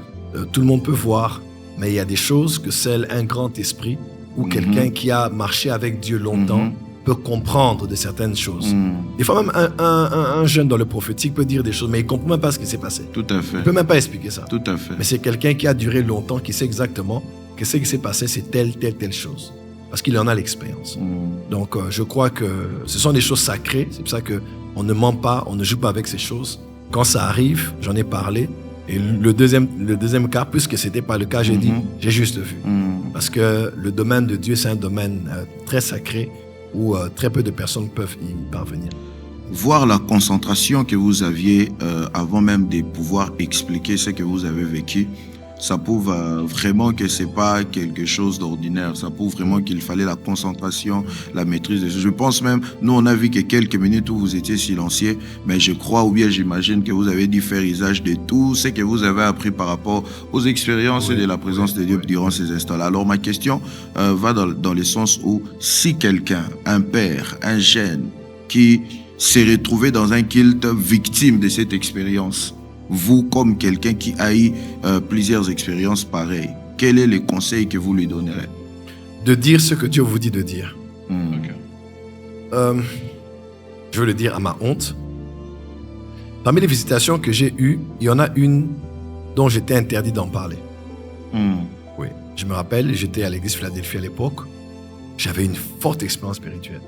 tout le monde peut voir, mais il y a des choses que seul un grand esprit ou quelqu'un qui a marché avec Dieu longtemps peut comprendre de certaines choses. Des fois même un jeune dans le prophétique peut dire des choses, mais il ne comprend même pas ce qui s'est passé. Tout à Il ne fait. peut même pas expliquer ça. Tout à fait. Mais c'est quelqu'un qui a duré longtemps, qui sait exactement que ce qui s'est passé, c'est telle chose. Parce qu'il en a l'expérience. Donc je crois que ce sont des choses sacrées. C'est pour ça qu'on ne ment pas, on ne joue pas avec ces choses. Quand ça arrive, j'en ai parlé. Et le deuxième cas, puisque ce n'était pas le cas, j'ai dit, j'ai juste vu. Parce que le domaine de Dieu, c'est un domaine très sacré où très peu de personnes peuvent y parvenir. Voir la concentration que vous aviez avant même de pouvoir expliquer ce que vous avez vécu, ça prouve vraiment que c'est pas quelque chose d'ordinaire. Ça prouve vraiment qu'il fallait la concentration, la maîtrise. Je pense même, nous on a vu que quelques minutes où vous étiez silencieux, mais je crois ou bien j'imagine que vous avez dû faire usage de tout ce que vous avez appris par rapport aux expériences et de la présence de Dieu durant ces instants-là. Alors ma question va dans le sens où si quelqu'un, un père, un jeune qui s'est retrouvé dans un culte victime de cette expérience, vous, comme quelqu'un qui a eu plusieurs expériences pareilles, quel est le conseil que vous lui donnerez? De dire ce que Dieu vous dit de dire. Je veux le dire à ma honte. Parmi les visitations que j'ai eues, il y en a une dont j'étais interdit d'en parler. Oui, je me rappelle, j'étais à l'église Philadelphie à l'époque. J'avais une forte expérience spirituelle.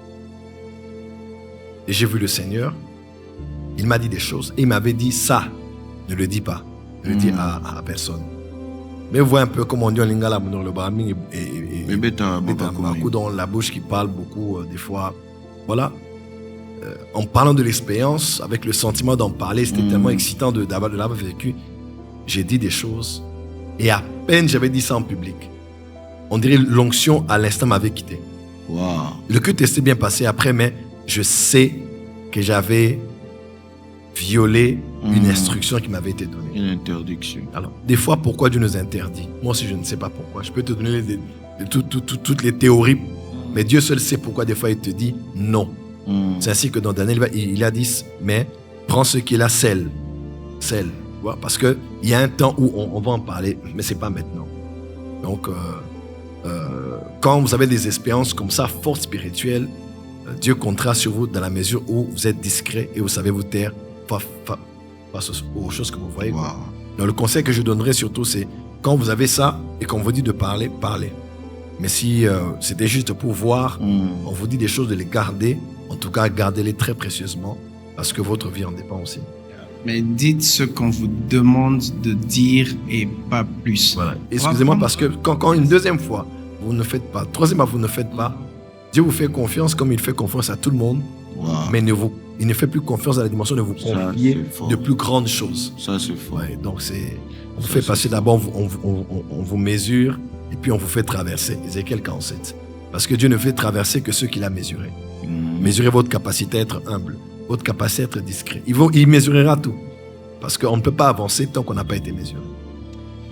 Et j'ai vu le Seigneur. Il m'a dit des choses. Et il m'avait dit ça. Ne le dis pas. Ne le dis à personne. Mais vous voyez un peu comme on dit en lingala, le barming et beaucoup dans la bouche qui parle beaucoup, des fois. Voilà. En parlant de l'expérience, avec le sentiment d'en parler, c'était tellement excitant de l'avoir vécu. J'ai dit des choses. Et à peine j'avais dit ça en public. On dirait l'onction à l'instant m'avait quitté. Wow. Le culte s'est bien passé après, mais je sais que j'avais violé une instruction qui m'avait été donnée. Une interdiction. Alors, des fois, pourquoi Dieu nous interdit? Moi aussi, je ne sais pas pourquoi. Je peux te donner toutes les théories, mais Dieu seul sait pourquoi des fois il te dit non. C'est ainsi que dans Daniel, il a dit, mais prends ce qui est là, celle. Parce qu'il y a un temps où on va en parler, mais ce n'est pas maintenant. Donc, quand vous avez des expériences comme ça, fortes spirituelles, Dieu comptera sur vous dans la mesure où vous êtes discret et vous savez vous taire face aux choses que vous voyez. Wow. Donc, le conseil que je donnerais surtout, c'est quand vous avez ça et qu'on vous dit de parler, parlez. Mais si c'était juste pour voir, on vous dit des choses, de les garder. En tout cas, gardez-les très précieusement parce que votre vie en dépend aussi. Mais dites ce qu'on vous demande de dire et pas plus. Voilà. Excusez-moi parce que quand une deuxième fois, vous ne faites pas, troisième fois, vous ne faites pas, Dieu vous fait confiance comme il fait confiance à tout le monde, mais il ne fait plus confiance à la dimension de vous confier de plus grandes choses. Ça, c'est fort. Ouais, donc on vous fait passer d'abord, on vous mesure et puis on vous fait traverser. Ézéchiel 47. Parce que Dieu ne fait traverser que ceux qu'il a mesurés. Mesurez votre capacité à être humble, votre capacité à être discret. Il mesurera tout. Parce qu'on ne peut pas avancer tant qu'on n'a pas été mesuré.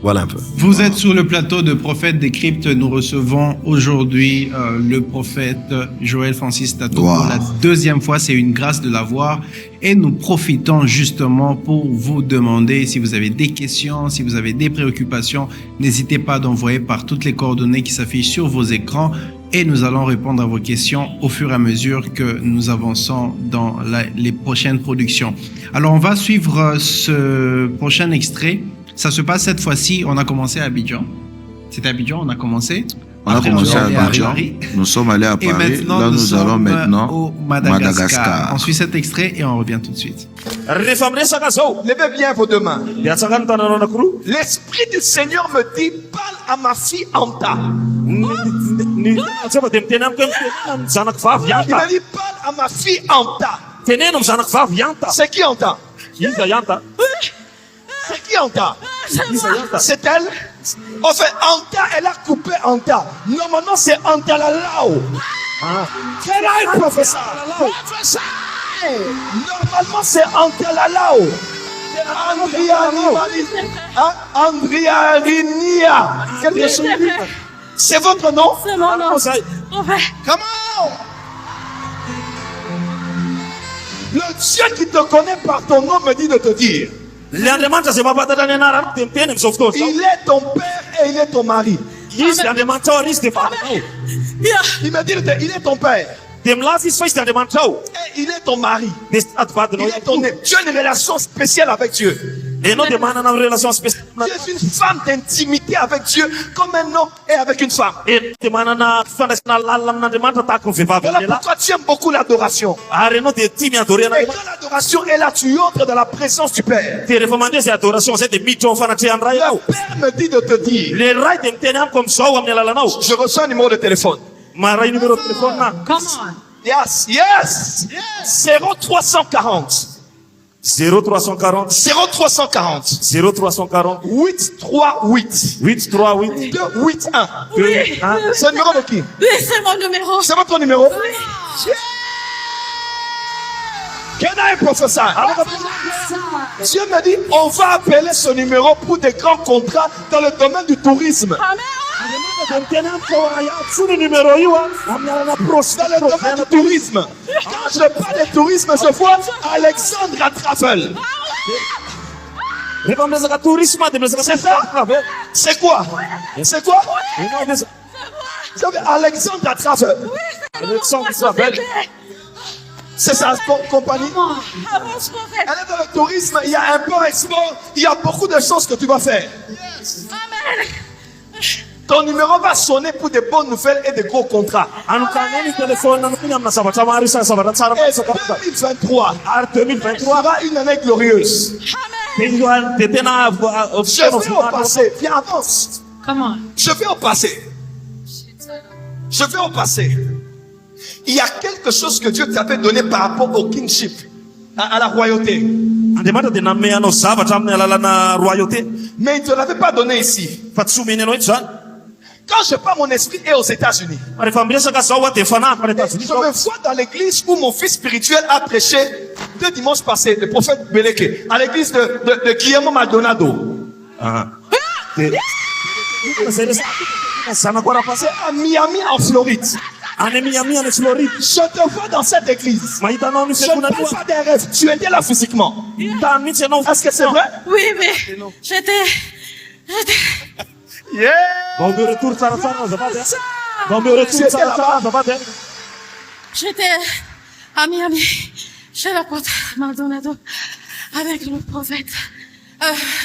Voilà un peu. Vous êtes sur le plateau de Prophète des Cryptes. Nous recevons aujourd'hui le prophète Joël Francis Tato pour la deuxième fois. C'est une grâce de l'avoir. Et nous profitons justement pour vous demander si vous avez des questions, si vous avez des préoccupations. N'hésitez pas d'envoyer par toutes les coordonnées qui s'affichent sur vos écrans. Et nous allons répondre à vos questions au fur et à mesure que nous avançons dans les prochaines productions. Alors, on va suivre ce prochain extrait. Ça se passe cette fois-ci, on a commencé à Abidjan. C'était Abidjan, on a commencé. On a commencé à Abidjan. Nous sommes allés à Paris. Et maintenant, là, nous allons maintenant au Madagascar. On suit cet extrait et on revient tout de suite. Levez bien vos deux mains. L'Esprit du Seigneur me dit, parle à ma fille Anta. Il m'a dit, parle à ma fille Anta. C'est qui Anta? C'est qui Anta? C'est elle? En fait, Anta, elle a coupé Anta. Normalement, c'est Anta Lalao. Quel est le professeur? Normalement, c'est Anta Lalao. Andriarinia. C'est votre nom? C'est mon nom. Comment? Le Dieu qui te connaît par ton nom me dit de te dire. Il est ton père et il est ton mari. Il me dit, il est ton père. Et il est ton mari. Il est ton époux. Tu as une relation spéciale avec Dieu. Tu es une femme d'intimité avec Dieu comme un homme est avec une femme. Voilà pourquoi tu aimes beaucoup l'adoration. Et quand l'adoration est là, tu entres dans la présence du Père. Le Père me dit de te dire. Je reçois un numéro de téléphone. Comment? Yes. 0340. 0340 838 281. Oui. C'est le numéro de qui? Oui, c'est mon numéro. C'est votre numéro? Oui. Quel est le professeur? Dieu me dit, on va appeler ce numéro pour des grands contrats dans le domaine du tourisme. Amen. Dans le domaine du tourisme. Quand je parle de tourisme, je vois Alexandre Travel. C'est ça? C'est quoi? C'est quoi? Alexandre Travel. C'est sa compagnie. Elle est dans le tourisme, il y a import-export, il y a beaucoup de choses que tu vas faire. Amen. Ton numéro va sonner pour de bonnes nouvelles et de gros contrats. Et 2023 sera une année glorieuse. Je vais au passé. Viens, avance. Comment? Je vais au passé. Il y a quelque chose que Dieu t'avait donné par rapport au kingship, à la royauté. Mais il ne te l'avait pas donné ici. Quand je pars, mon esprit est aux États-Unis. Je me vois dans l'église où mon fils spirituel a prêché 2 dimanches passés, le prophète Beleke, à l'église de Guillermo Maldonado. C'est à Miami, en Floride. Je te vois dans cette église. Je ne parle pas des rêves. Tu étais là physiquement. Est-ce que c'est vrai? Oui, mais j'étais Vamos de retour, Sarah, Zapata. Vamos de retour, Sarah, Zapata. J'étais à Miami, chez l'apôtre Maldonado, avec le prophète,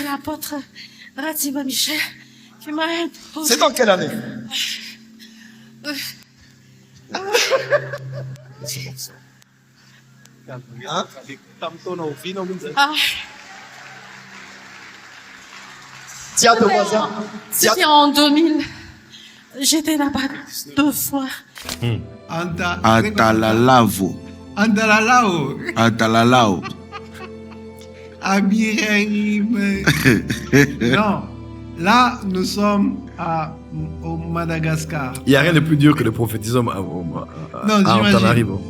l'apôtre Ratiba Michel, qui m'a imposé. C'est dans quelle année? Ah, Tiens, de voisin. c'était en 2000. J'étais là-bas 2 fois. Atalalavo. Andalalao. Atalalao. Abirahim. Non. Là, nous sommes au Madagascar. Il n'y a rien de plus dur que de prophétiser à j'imagine. Antananarivo.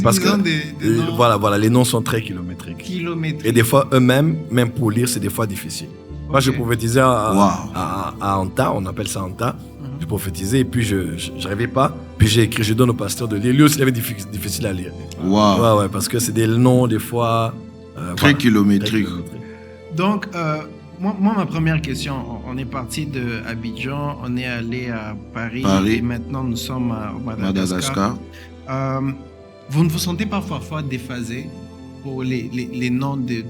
Parce Ils ont que des noms voilà, les noms sont très kilométriques. kilométriques. Et des fois, eux-mêmes, même pour lire, c'est des fois difficile. Moi, je Ok. prophétisais Wow. à Anta, on appelle ça Anta. Je prophétisais et puis je n'arrivais pas. Puis j'ai écrit, je donne au pasteur de lire. Lui aussi, il avait difficile à lire. Wow. Ouais, parce que c'est des noms, des fois. Très kilométrique. Donc, moi, ma première question, on est parti de Abidjan, on est allé à Paris, Paris. et maintenant nous sommes au Madagascar. Madagascar. Vous ne vous sentez pas parfois déphasé pour les noms des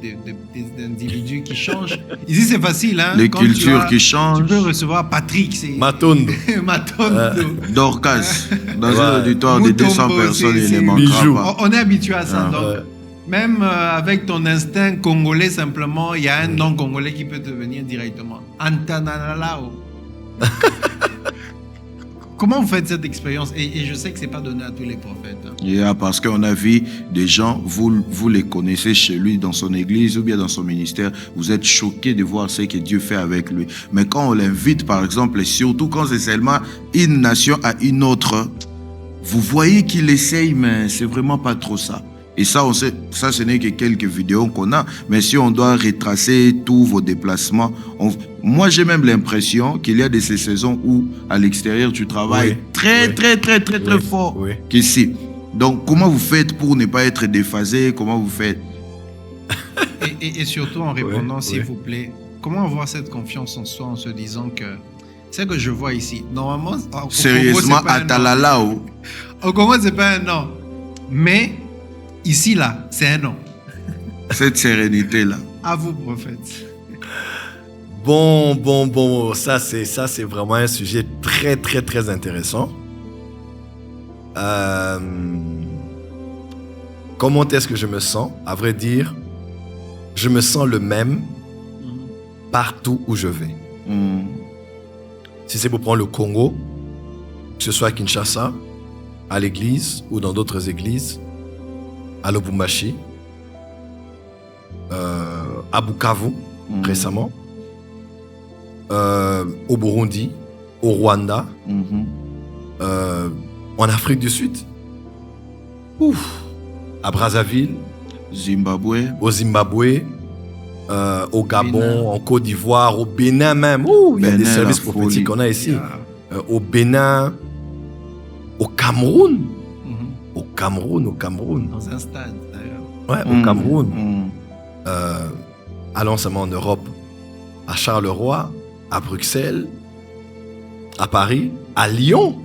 individus qui changent? Ici, c'est facile. Hein? Les Quand cultures qui Tu changent. peux recevoir Patrick, c'est Matondo. Matondo. Dorcas. Dans Ouais. un auditoire de Mutombo, 200 personnes, il c'est ne manquera bijou. pas. On est habitué à ça. Ah, donc, ouais. même avec ton instinct congolais, simplement, il y a un nom congolais qui peut te venir directement. Antananalao. Comment vous faites cette expérience? Et je sais que c'est pas donné à tous les prophètes. Hein. Yeah, parce qu'on a vu des gens, vous les connaissez chez lui, dans son église ou bien dans son ministère, vous êtes choqués de voir ce que Dieu fait avec lui. Mais quand on l'invite, par exemple, et surtout quand c'est seulement une nation à une autre, vous voyez qu'il essaye, mais c'est vraiment pas trop ça. Et ça, on sait, ça, ce n'est que quelques vidéos qu'on a. Mais si on doit retracer tous vos déplacements, moi, j'ai même l'impression qu'il y a de ces saisons où, à l'extérieur, tu travailles très fort Oui. qu'ici. Donc, comment vous faites pour ne pas être déphasé? Comment vous faites? Et surtout en répondant, Ouais, s'il ouais. vous plaît, comment avoir cette confiance en soi en se disant que c'est ce que je vois ici. Normalement, au Congo, Sérieusement, c'est pas un nom. Atalalao. Au Congo, c'est pas un nom. Mais ici, là, c'est un nom. Cette sérénité-là. À vous, prophète. Bon, ça c'est vraiment un sujet très intéressant. Comment est-ce que je me sens? À vrai dire, je me sens le même partout où je vais. Hmm. Si c'est pour prendre le Congo, que ce soit à Kinshasa, à l'église ou dans d'autres églises, à Lubumbashi, à Bukavu récemment, au Burundi, au Rwanda, Mhm. en Afrique du Sud, à Brazzaville, Zimbabwe. au Zimbabwe, au Gabon, Bénin. en Côte d'Ivoire, au Bénin même. Il y a Bénin, des services la folie. prophétiques qu'on a ici. Ah. Au Bénin, au Cameroun. Mhm. Au Cameroun. Dans un stade, d'ailleurs. Ouais, au Hmm. Cameroun. Hmm. Allons seulement en Europe, à Charleroi, à Bruxelles, à Paris, à Lyon,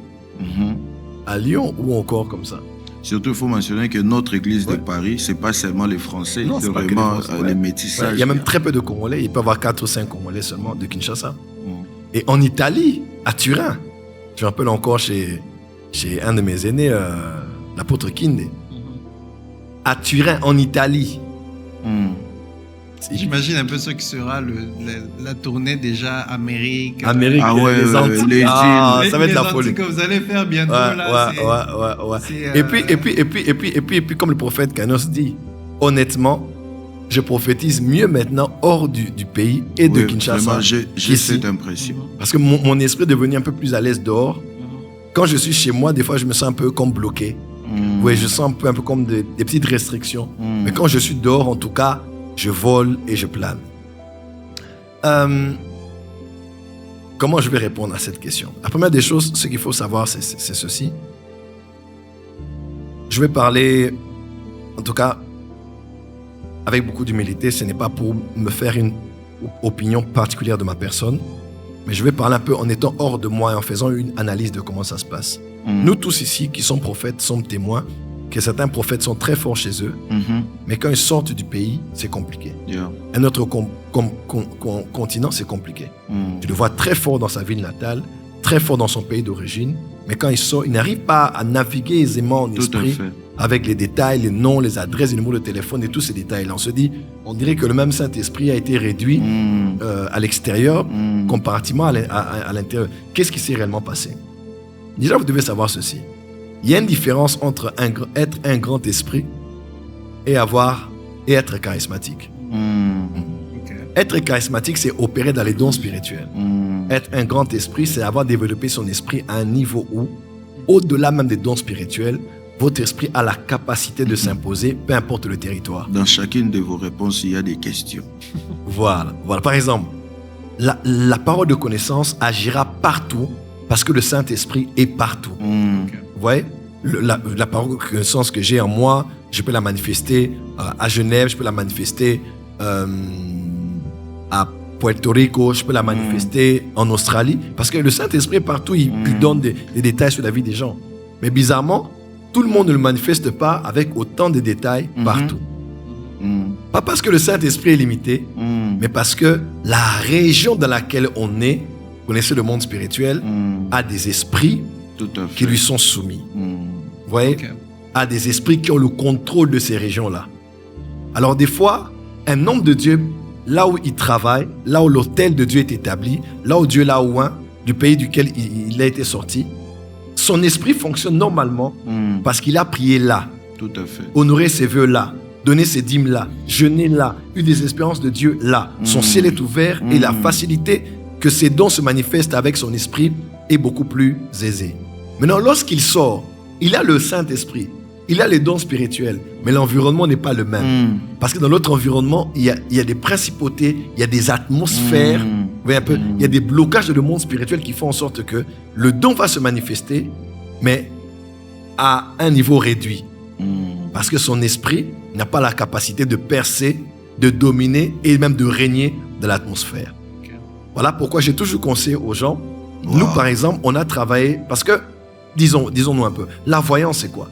ou encore comme ça. Surtout, il faut mentionner que notre église de Ouais. Paris, c'est pas seulement les Français, Non, c'est c'est pas que les vraiment Français, ouais. les Ouais, métissages. il y a même très peu de Congolais, il peut y avoir 4 ou 5 Congolais seulement de Kinshasa. Hmm. Et en Italie, à Turin, je me rappelle encore chez un de mes aînés, l'apôtre Kinde, à Turin, en Italie. Hmm. J'imagine un peu ce qui sera la tournée déjà Amérique. Amérique, Ah ouais, les Antilles. les Ah, Les- ça va être les la Antilles folie. que vous allez faire bientôt Ouais, là. ouais. c'est, Et puis, comme le prophète Kanos dit, honnêtement, je prophétise mieux maintenant hors du pays et de Oui, Kinshasa. vraiment, j'ai qu'ici. cette impression. Parce que mon esprit est devenu un peu plus à l'aise dehors. Quand je suis chez moi, des fois, je me sens un peu comme bloqué. Hmm. Oui, je sens un peu comme des petites restrictions. Hmm. Mais quand je suis dehors, en tout cas, je vole et je plane. Comment je vais répondre à cette question? La première des choses, ce qu'il faut savoir, c'est ceci. Je vais parler, en tout cas, avec beaucoup d'humilité. Ce n'est pas pour me faire une opinion particulière de ma personne, Mais je vais parler un peu en étant hors de moi et en faisant une analyse de comment ça se passe. Nous tous ici qui sommes prophètes sommes témoins que certains prophètes sont très forts chez eux, mais quand ils sortent du pays, c'est compliqué. Yeah. Un autre continent, c'est compliqué. Tu le vois très fort dans sa ville natale, très fort dans son pays d'origine, mais quand il sort, il n'arrive pas à naviguer aisément en esprit avec les détails, les noms, les adresses, les numéros de téléphone et tous ces détails-là. On se dit, on dirait que le même Saint-Esprit a été réduit à l'extérieur comparativement à l'intérieur. Qu'est-ce qui s'est réellement passé? Déjà, vous devez savoir ceci. Il y a une différence entre être un grand esprit et être charismatique. Être charismatique, c'est opérer dans les dons spirituels. Être un grand esprit, c'est avoir développé son esprit à un niveau où, au-delà même des dons spirituels, votre esprit a la capacité de s'imposer, peu importe le territoire. Dans chacune de vos réponses, il y a des questions. Voilà. Par exemple, la parole de connaissance agira partout parce que le Saint-Esprit est partout. Vous voyez, la parole de connaissance que j'ai en moi, je peux la manifester à Genève, je peux la manifester à Puerto Rico, je peux la manifester en Australie, parce que le Saint-Esprit est partout, il donne des détails sur la vie des gens. Mais bizarrement, tout le monde ne le manifeste pas avec autant de détails partout. Pas parce que le Saint-Esprit est limité, mais parce que la région dans laquelle on est, vous connaissez le monde spirituel, a des esprits qui lui sont soumis. Vous voyez, a des esprits qui ont le contrôle de ces régions-là. Alors des fois, un homme de Dieu, là où il travaille, là où l'autel de Dieu est établi, là où Dieu l'a oint, du pays duquel il a été sorti, son esprit fonctionne normalement parce qu'il a prié là, Tout à fait. honoré ses vœux là, donné ses dîmes là, jeûné là, eu des espérances de Dieu là. Son ciel est ouvert et la facilité que ses dons se manifestent avec son esprit est beaucoup plus aisée. Maintenant, lorsqu'il sort, il a le Saint-Esprit, il a les dons spirituels, mais l'environnement n'est pas le même. Parce que dans l'autre environnement, il y a des principautés, il y a des atmosphères, vous voyez un peu, il y a des blocages de monde spirituel qui font en sorte que le don va se manifester, mais à un niveau réduit. Parce que son esprit n'a pas la capacité de percer, de dominer et même de régner dans l'atmosphère. Voilà pourquoi j'ai toujours conseillé aux gens, nous par exemple, on a travaillé, parce que, disons-nous un peu, la voyance c'est quoi?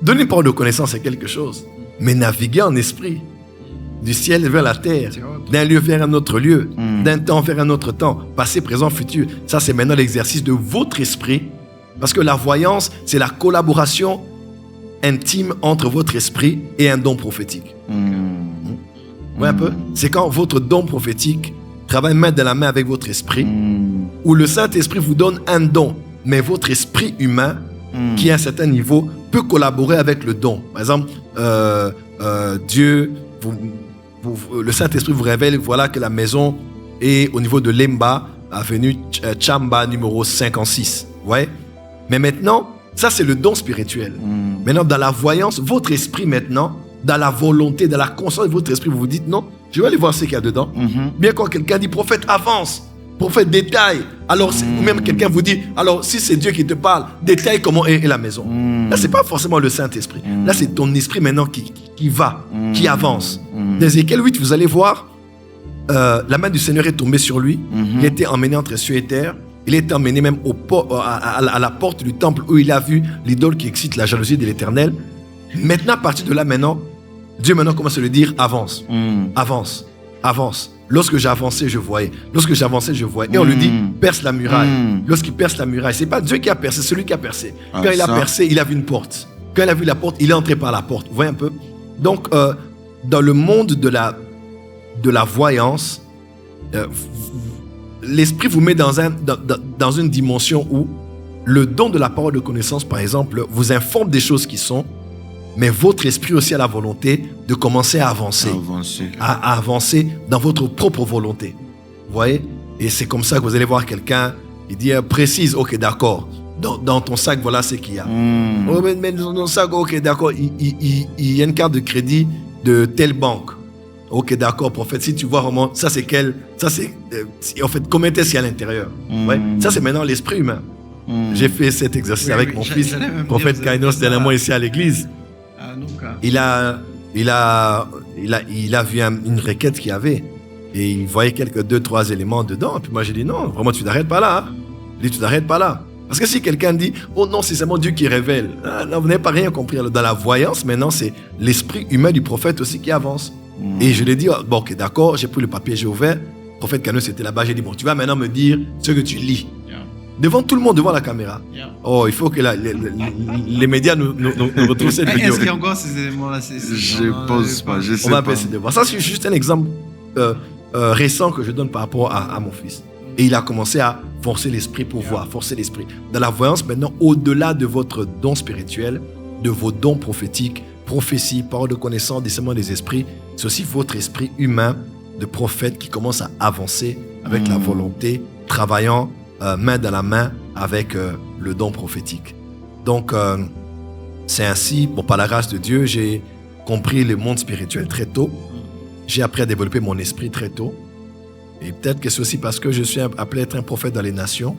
Donner une parole de connaissance c'est quelque chose, mais naviguer en esprit, du ciel vers la terre, d'un lieu vers un autre lieu, d'un temps vers un autre temps, passé, présent, futur, ça c'est maintenant l'exercice de votre esprit, parce que la voyance c'est la collaboration intime entre votre esprit et un don prophétique. Vous voyez un peu? C'est quand votre don prophétique travaille main dans la main avec votre esprit, où le Saint-Esprit vous donne un don, mais votre esprit humain, qui à un certain niveau, peut collaborer avec le don. Par exemple, Dieu, le Saint-Esprit vous révèle, voilà que la maison est au niveau de Lemba, avenue Chamba numéro 56. Vous voyez? Mais maintenant, ça c'est le don spirituel. Maintenant, dans la voyance, votre esprit maintenant, dans la volonté, dans la conscience de votre esprit, vous vous dites non, je vais aller voir ce qu'il y a dedans. Bien quand quelqu'un dit prophète avance, prophète détaille, alors ou même quelqu'un vous dit, alors si c'est Dieu qui te parle, détaille comment est la maison. Là, c'est pas forcément le Saint-Esprit. Là, c'est ton esprit maintenant qui va, qui avance. Dans Ézéchiel 8, vous allez voir, la main du Seigneur est tombée sur lui. Il était emmené entre cieux et terre. Il est emmené même à la porte du temple où il a vu l'idole qui excite la jalousie de l'Éternel. Maintenant, à partir de là, Dieu maintenant commence à lui dire, avance, avance, avance. Lorsque j'avançais, je voyais. Lorsque j'avançais, je voyais. Et on lui dit, perce la muraille. Lorsqu'il perce la muraille, c'est pas Dieu qui a percé, c'est celui qui a percé. Quand il a percé, il a vu une porte. Quand il a vu la porte, il est entré par la porte. Vous voyez un peu? Donc, dans le monde de la voyance, l'esprit vous met dans une dimension où le don de la parole de connaissance, par exemple, vous informe des choses qui sont, mais votre esprit aussi a la volonté de commencer à avancer. À avancer dans votre propre volonté. Vous voyez? Et c'est comme ça que vous allez voir quelqu'un, il dit précise, ok, d'accord. Dans ton sac, voilà ce qu'il y a. Oh, mais dans ton sac, ok, d'accord, il y a une carte de crédit de telle banque. Ok, d'accord, prophète, si tu vois vraiment, ça c'est en fait, combien est-ce qu'il y a à l'intérieur? Ouais, ça c'est maintenant l'esprit humain. J'ai fait cet exercice avec mon fils, prophète Kainos, dernièrement ici à l'église. Il a vu une requête qu'il y avait. Et il voyait quelques 2-3 éléments dedans. Et puis moi, j'ai dit non, vraiment, tu t'arrêtes pas là. Hein. Il dit, tu t'arrêtes pas là. Parce que si quelqu'un dit, oh non, c'est seulement Dieu qui révèle. Ah, là, vous n'avez pas rien compris. Dans la voyance, maintenant, c'est l'esprit humain du prophète aussi qui avance. Et je lui ai dit, oh, bon, ok, d'accord, j'ai pris le papier, j'ai ouvert. Le prophète Caneux était là-bas. J'ai dit, bon, tu vas maintenant me dire ce que tu lis. Devant tout le monde, devant la caméra. Oh, il faut que les médias nous retrouvent cette vidéo. Est-ce qu'il y a encore ces éléments-là? Je pense pas, je sais On va pas. essayer de voir. Ça, c'est juste un exemple récent que je donne par rapport à mon fils. Et il a commencé à forcer l'esprit pour voir, forcer l'esprit. Dans la voyance, maintenant, au-delà de votre don spirituel, de vos dons prophétiques, prophétie, parole de connaissance, discernement des esprits, c'est aussi votre esprit humain de prophète qui commence à avancer avec la volonté, travaillant main dans la main avec le don prophétique. Donc, c'est ainsi, bon, par la grâce de Dieu, j'ai compris le monde spirituel très tôt. J'ai appris à développer mon esprit très tôt. Et peut-être que c'est aussi parce que je suis appelé à être un prophète dans les nations.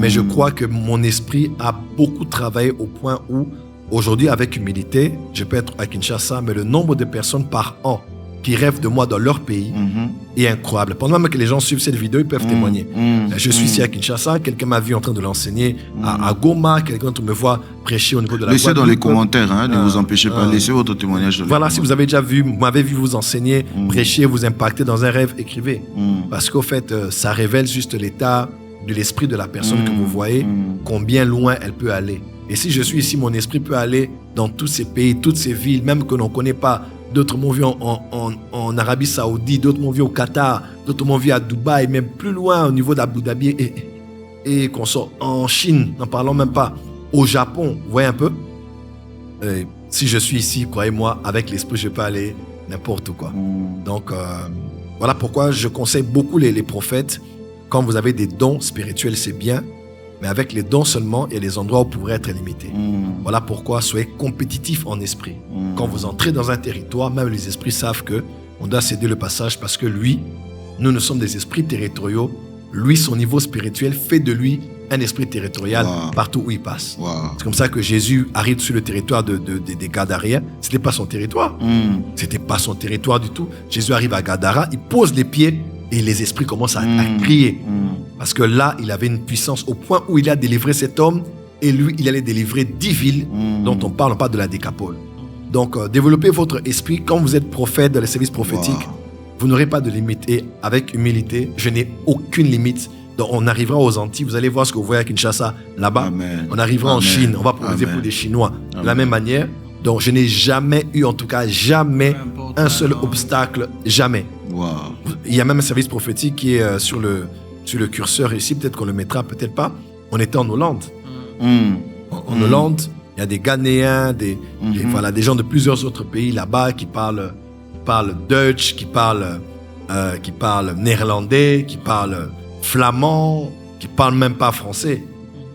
Mais je crois que mon esprit a beaucoup travaillé au point où, aujourd'hui, avec humilité, je peux être à Kinshasa, mais le nombre de personnes par an qui rêvent de moi dans leur pays est incroyable. Pendant même que les gens suivent cette vidéo, ils peuvent témoigner. Je suis ici à Kinshasa, quelqu'un m'a vu en train de l'enseigner à Goma, quelqu'un d'autre me voit prêcher au niveau de la Laissez dans les commentaires, hein, ne vous empêchez pas, laissez votre témoignage. Voilà, si vous avez déjà vu, vous m'avez vu vous enseigner, prêcher, vous impacter dans un rêve, écrivez. Parce qu'au fait, ça révèle juste l'état de l'esprit de la personne que vous voyez, combien loin elle peut aller. Et si je suis ici, mon esprit peut aller dans tous ces pays, toutes ces villes, même que l'on ne connaît pas. D'autres m'ont vu en Arabie Saoudite, d'autres m'ont vu au Qatar, d'autres m'ont vu à Dubaï, même plus loin au niveau d'Abu Dhabi et qu'on sort en Chine, n'en parlons même pas. Au Japon, vous voyez un peu. Si je suis ici, croyez-moi, avec l'esprit, je peux aller n'importe où, quoi. Donc, voilà pourquoi je conseille beaucoup les prophètes. Quand vous avez des dons spirituels, c'est bien. Mais avec les dons seulement, il y a des endroits où vous pourrez être limité. Voilà pourquoi soyez compétitifs en esprit. Quand vous entrez dans un territoire, même les esprits savent qu'on doit céder le passage parce que lui, nous sommes des esprits territoriaux. Lui, son niveau spirituel fait de lui un esprit territorial partout où il passe. C'est comme ça que Jésus arrive sur le territoire des Gadariens. Ce n'était pas son territoire. Ce n'était pas son territoire du tout. Jésus arrive à Gadara, il pose les pieds et les esprits commencent à crier. Parce que là, il avait une puissance au point où il a délivré cet homme et lui, il allait délivrer 10 villes dont on parle pas de la décapole. Donc, développez votre esprit. Quand vous êtes prophète dans les services prophétiques, vous n'aurez pas de limite. Et avec humilité, je n'ai aucune limite. Donc, on arrivera aux Antilles, vous allez voir ce que vous voyez à Kinshasa, là-bas. On arrivera en Chine, on va proposer pour des Chinois. De la même manière, donc je n'ai jamais eu, en tout cas, jamais un seul obstacle, jamais. Il y a même un service prophétique qui est sur le curseur ici, peut-être qu'on le mettra, peut-être pas. On était en Hollande. En Hollande, il y a des Ghanéens, des gens de plusieurs autres pays là-bas qui parlent Dutch, qui parlent néerlandais, qui parlent flamand, qui parlent même pas français.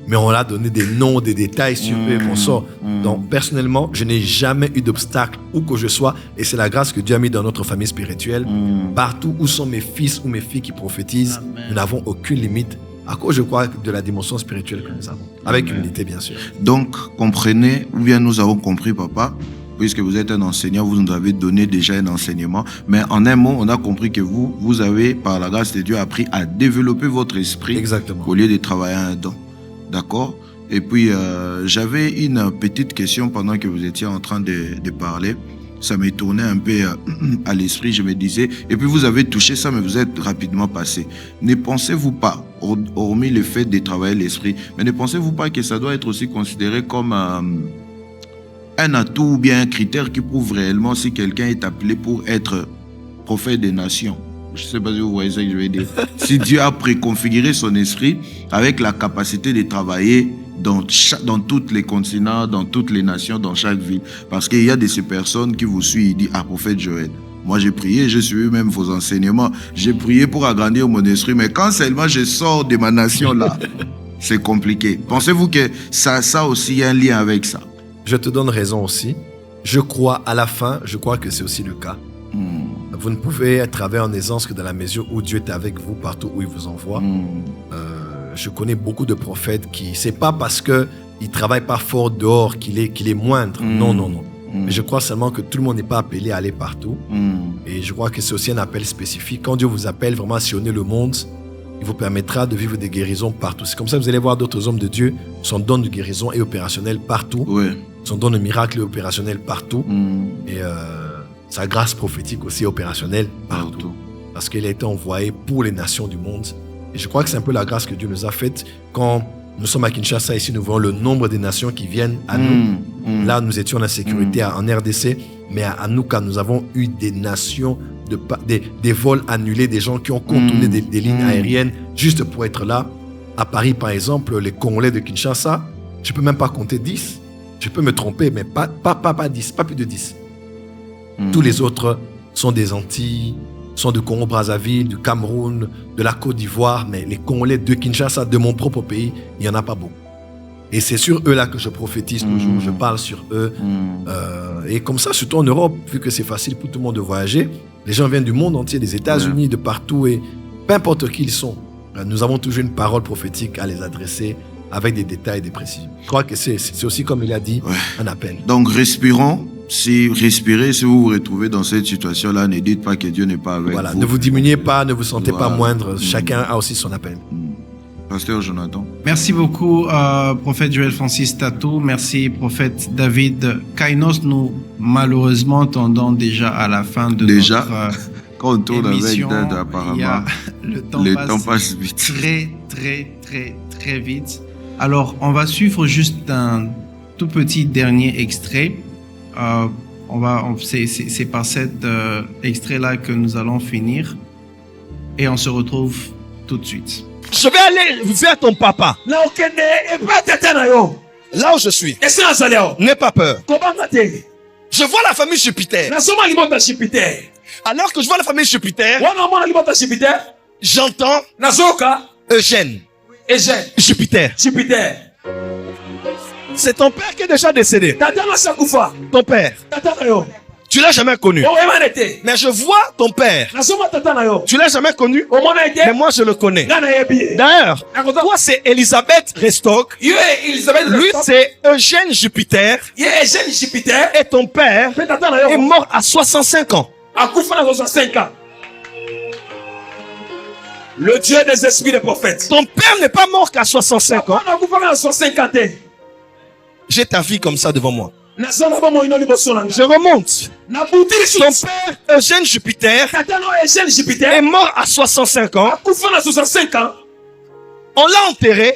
Mais on a donné des noms, des détails sur eux qu'on sort. Donc, personnellement, je n'ai jamais eu d'obstacle où que je sois. Et c'est la grâce que Dieu a mis dans notre famille spirituelle. Partout où sont mes fils ou mes filles qui prophétisent, nous n'avons aucune limite. À cause, je crois, de la dimension spirituelle que nous avons. Avec humilité, bien sûr. Donc, comprenez, ou bien nous avons compris, papa, puisque vous êtes un enseignant, vous nous avez donné déjà un enseignement. Mais en un mot, on a compris que vous avez, par la grâce de Dieu, appris à développer votre esprit. Exactement. Au lieu de travailler un don. D'accord? Et puis, j'avais une petite question pendant que vous étiez en train de parler. Ça m'est tourné un peu à l'esprit, je me disais. Et puis, vous avez touché ça, mais vous êtes rapidement passé. Ne pensez-vous pas, hormis le fait de travailler l'esprit, mais ne pensez-vous pas que ça doit être aussi considéré comme un atout ou bien un critère qui prouve réellement si quelqu'un est appelé pour être prophète des nations? Je ne sais pas si vous voyez ce que je veux dire. Si Dieu a préconfiguré son esprit avec la capacité de travailler dans tous les continents, dans toutes les nations, dans chaque ville. Parce qu'il y a de ces personnes qui vous suivent, il dit, ah, prophète Joël, moi j'ai prié, j'ai suivi même vos enseignements, j'ai prié pour agrandir mon esprit, mais quand seulement je sors de ma nation là, c'est compliqué. Pensez-vous que ça aussi a un lien avec ça? Je te donne raison aussi. Je crois, à la fin, je crois que c'est aussi le cas. Vous ne pouvez travailler en aisance que dans la mesure où Dieu est avec vous partout où il vous envoie. Je connais beaucoup de prophètes qui, c'est pas parce qu'ils ne travaillent pas fort dehors qu'il est moindre. Non. Mais je crois seulement que tout le monde n'est pas appelé à aller partout. Et je crois que c'est aussi un appel spécifique. Quand Dieu vous appelle vraiment à sillonner le monde, il vous permettra de vivre des guérisons partout. C'est comme ça que vous allez voir d'autres hommes de Dieu. Son don de guérison est opérationnel partout. Ouais. Son don de miracle est opérationnel partout. Et sa grâce prophétique aussi est opérationnelle partout. Parce qu'il a été envoyé pour les nations du monde. Et je crois que c'est un peu la grâce que Dieu nous a faite. Quand nous sommes à Kinshasa, ici, nous voyons le nombre des nations qui viennent à nous. Là, nous étions en sécurité en RDC. Mais à nous, quand nous avons eu des nations, des vols annulés, des gens qui ont contourné des lignes aériennes juste pour être là. À Paris, par exemple, les Congolais de Kinshasa, je ne peux même pas compter 10. Je peux me tromper, mais pas 10, pas plus de 10. Tous les autres sont des Antilles, sont du Congo-Brazzaville, du Cameroun, de la Côte d'Ivoire, mais les Congolais de Kinshasa, de mon propre pays, il n'y en a pas beaucoup. Et c'est sur eux là que je prophétise toujours, je parle sur eux. Et comme ça, surtout en Europe, vu que c'est facile pour tout le monde de voyager, les gens viennent du monde entier, des États-Unis, de partout, et peu importe qui ils sont, nous avons toujours une parole prophétique à les adresser avec des détails et des précisions. Je crois que c'est aussi, comme il a dit, un appel. Donc, respirons. Si respirez, si vous vous retrouvez dans cette situation-là, ne dites pas que Dieu n'est pas avec vous. Ne vous diminuez pas, ne vous sentez pas moindre. Chacun a aussi son appel. Pasteur Jonathan. Merci beaucoup, prophète Joël Francis Tatou. Merci, prophète David Kainos. Nous, malheureusement, tendons déjà à la fin de notre quand on tourne émission. Avec Dad, apparemment, le temps passe vite. Très vite. Alors, on va suivre juste un tout petit dernier extrait. C'est par cet extrait-là que nous allons finir. Et on se retrouve tout de suite. Je vais aller vers ton papa. Là où je suis. N'aie pas peur. Je vois la famille Jupiter. Alors que je vois la famille Jupiter, j'entends Eugène. Jupiter. C'est ton père qui est déjà décédé. Ton père. Tu l'as jamais connu. Mais je vois ton père. Tu l'as jamais connu. Mais moi je le connais. D'ailleurs, toi c'est Elisabeth Restock. Lui c'est Eugène Jupiter. Et ton père est mort à 65 ans. Le Dieu des esprits des prophètes. Ton père n'est pas mort qu'à 65 ans. J'ai ta vie comme ça devant moi. Je remonte. Ton père, Eugène Jupiter, est mort à 65 ans. On l'a enterré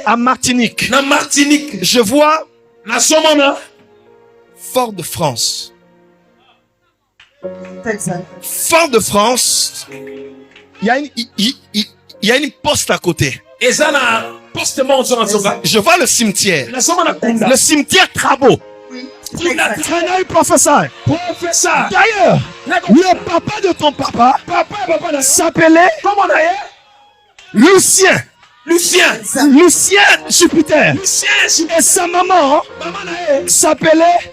à Martinique. Je vois Fort-de-France. Fort-de-France, il y a une poste à côté. Je vois le cimetière. Le cimetière Trabo. Professeur. D'ailleurs, le papa de ton papa s'appelait Lucien Jupiter. Et sa maman s'appelait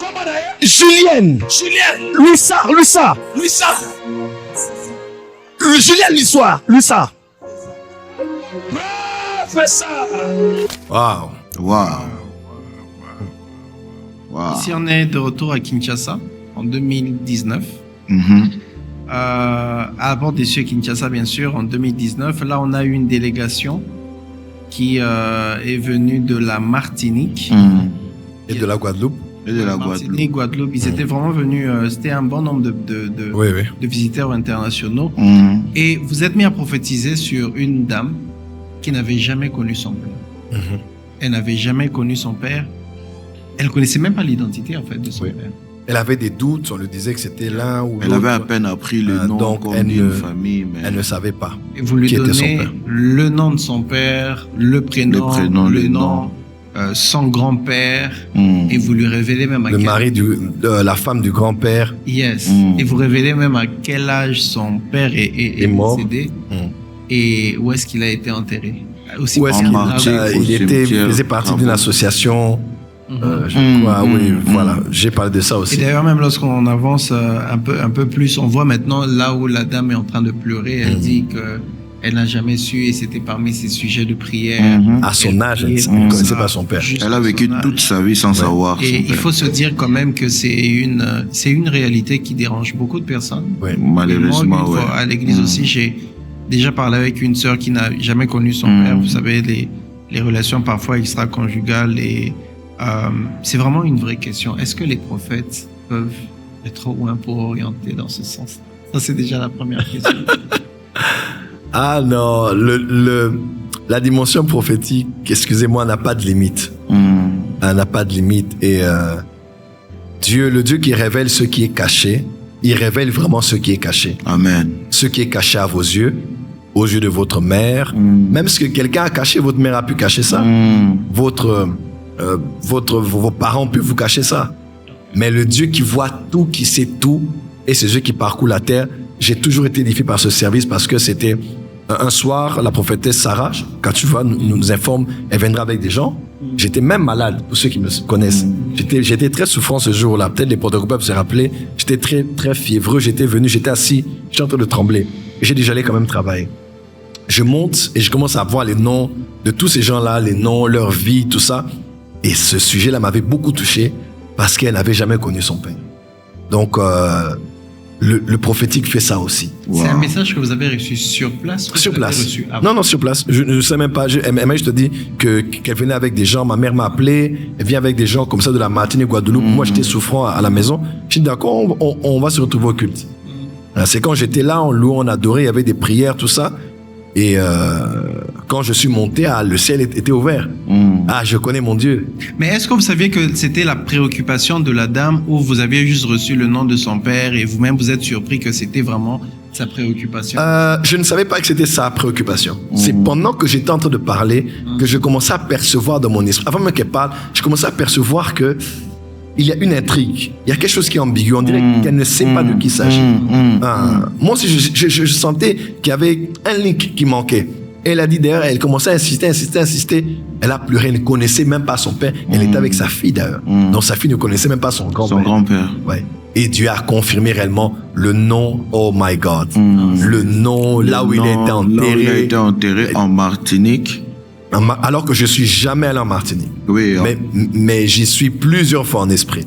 Julienne. Lussard. Julienne Lussard. Wow. Ici, on est de retour à Kinshasa en 2019. À bord des cieux Kinshasa, bien sûr, en 2019. Là, on a eu une délégation qui est venue de la Martinique. Et de la Guadeloupe. Guadeloupe. Ils étaient vraiment venus, c'était un bon nombre de visiteurs internationaux. Et vous êtes mis à prophétiser sur une dame qui n'avait jamais connu son père. Elle n'avait jamais connu son père. Elle ne connaissait même pas l'identité, en fait, de son père. Elle avait des doutes, on lui disait que c'était l'un ou l'autre. Elle avait à peine appris le nom donc d'une famille. Mais elle ne savait pas. Et vous lui donnez le nom de son père, le prénom, le nom, son grand-père, et vous lui révélez même le mari de la femme du grand-père. Yes. Et vous révélez même à quel âge son père est mort. Décédé. Et où est-ce qu'il a été enterré. Aussi où est-ce qu'il faisait partie d'une association. Je crois, voilà, j'ai parlé de ça aussi. Et d'ailleurs, même lorsqu'on avance un peu plus, on voit maintenant là où la dame est en train de pleurer, elle dit que elle n'a jamais su, et c'était parmi ses sujets de prière. À son âge, elle priait ne pour connaissait ça, pas son père. juste Elle a à vécu son âge. toute sa vie sans savoir son Et il père. faut se dire quand même que c'est une réalité qui dérange beaucoup de personnes. Ouais. Malheureusement, Et moi, une ouais. fois, à l'église aussi, j'ai déjà parlé avec une sœur qui n'a jamais connu son père. Vous savez, les relations parfois extra-conjugales. Et c'est vraiment une vraie question. Est-ce que les prophètes peuvent être au moins pour orienter dans ce sens? Ça, c'est déjà la première question. Ah non, la dimension prophétique, excusez-moi, n'a pas de limite. Elle n'a pas de limite. Et le Dieu qui révèle ce qui est caché, il révèle vraiment ce qui est caché. Amen. Ce qui est caché à vos yeux, aux yeux de votre mère. Même ce que quelqu'un a caché, votre mère a pu cacher ça. Vos parents peuvent vous cacher ça. Mais le Dieu qui voit tout, qui sait tout, et c'est Dieu qui parcourt la terre. J'ai toujours été édifié par ce service parce que c'était un soir, la prophétesse Sarah, quand tu vois, nous informe, elle viendra avec des gens. J'étais même malade, pour ceux qui me connaissent. J'étais très souffrant ce jour-là. Peut-être les protocoles peuvent se rappeler. J'étais très, très fiévreux. J'étais assis, j'étais en train de trembler. Et j'ai dit, j'allais quand même travailler. Je monte et je commence à voir les noms de tous ces gens-là, les noms, leur vie, tout ça. Et ce sujet-là m'avait beaucoup touché parce qu'elle n'avait jamais connu son père. Donc, le prophétique fait ça aussi. C'est un message que vous avez reçu sur place? Ou Sur vous l'avez place. reçu avant? Non, sur place. Je ne sais même pas. Elle m'a juste dit qu'elle venait avec des gens. Ma mère m'a appelé. Elle vient avec des gens comme ça de la Martinique, Guadeloupe. Moi, j'étais souffrant à la maison. J'ai dit, d'accord, on va se retrouver au culte. C'est quand j'étais là, on louait, on adorait, il y avait des prières, tout ça. Et quand je suis monté, le ciel était ouvert. Ah, je connais mon Dieu. Mais est-ce que vous saviez que c'était la préoccupation de la dame, ou vous aviez juste reçu le nom de son père et vous-même vous êtes surpris que c'était vraiment sa préoccupation? Je ne savais pas que c'était sa préoccupation. C'est pendant que j'étais en train de parler que je commençais à percevoir dans mon esprit. Avant même qu'elle parle, je commençais à percevoir que il y a une intrigue. Il y a quelque chose qui est ambigu. On dirait qu'elle ne sait pas de qui il s'agit. Moi aussi, je sentais qu'il y avait un link qui manquait. Et elle a dit d'ailleurs, elle commençait à insister. Elle a pleuré, elle ne connaissait même pas son père. Elle était avec sa fille d'ailleurs. Donc sa fille ne connaissait même pas son grand-père. Son grand-père. Ouais. Et Dieu a confirmé réellement le nom, oh my God. Le nom, là où il a été enterré. Là où il a été enterré en Martinique. Alors que je suis jamais allé en Martinique. Oui. Mais j'y suis plusieurs fois en esprit.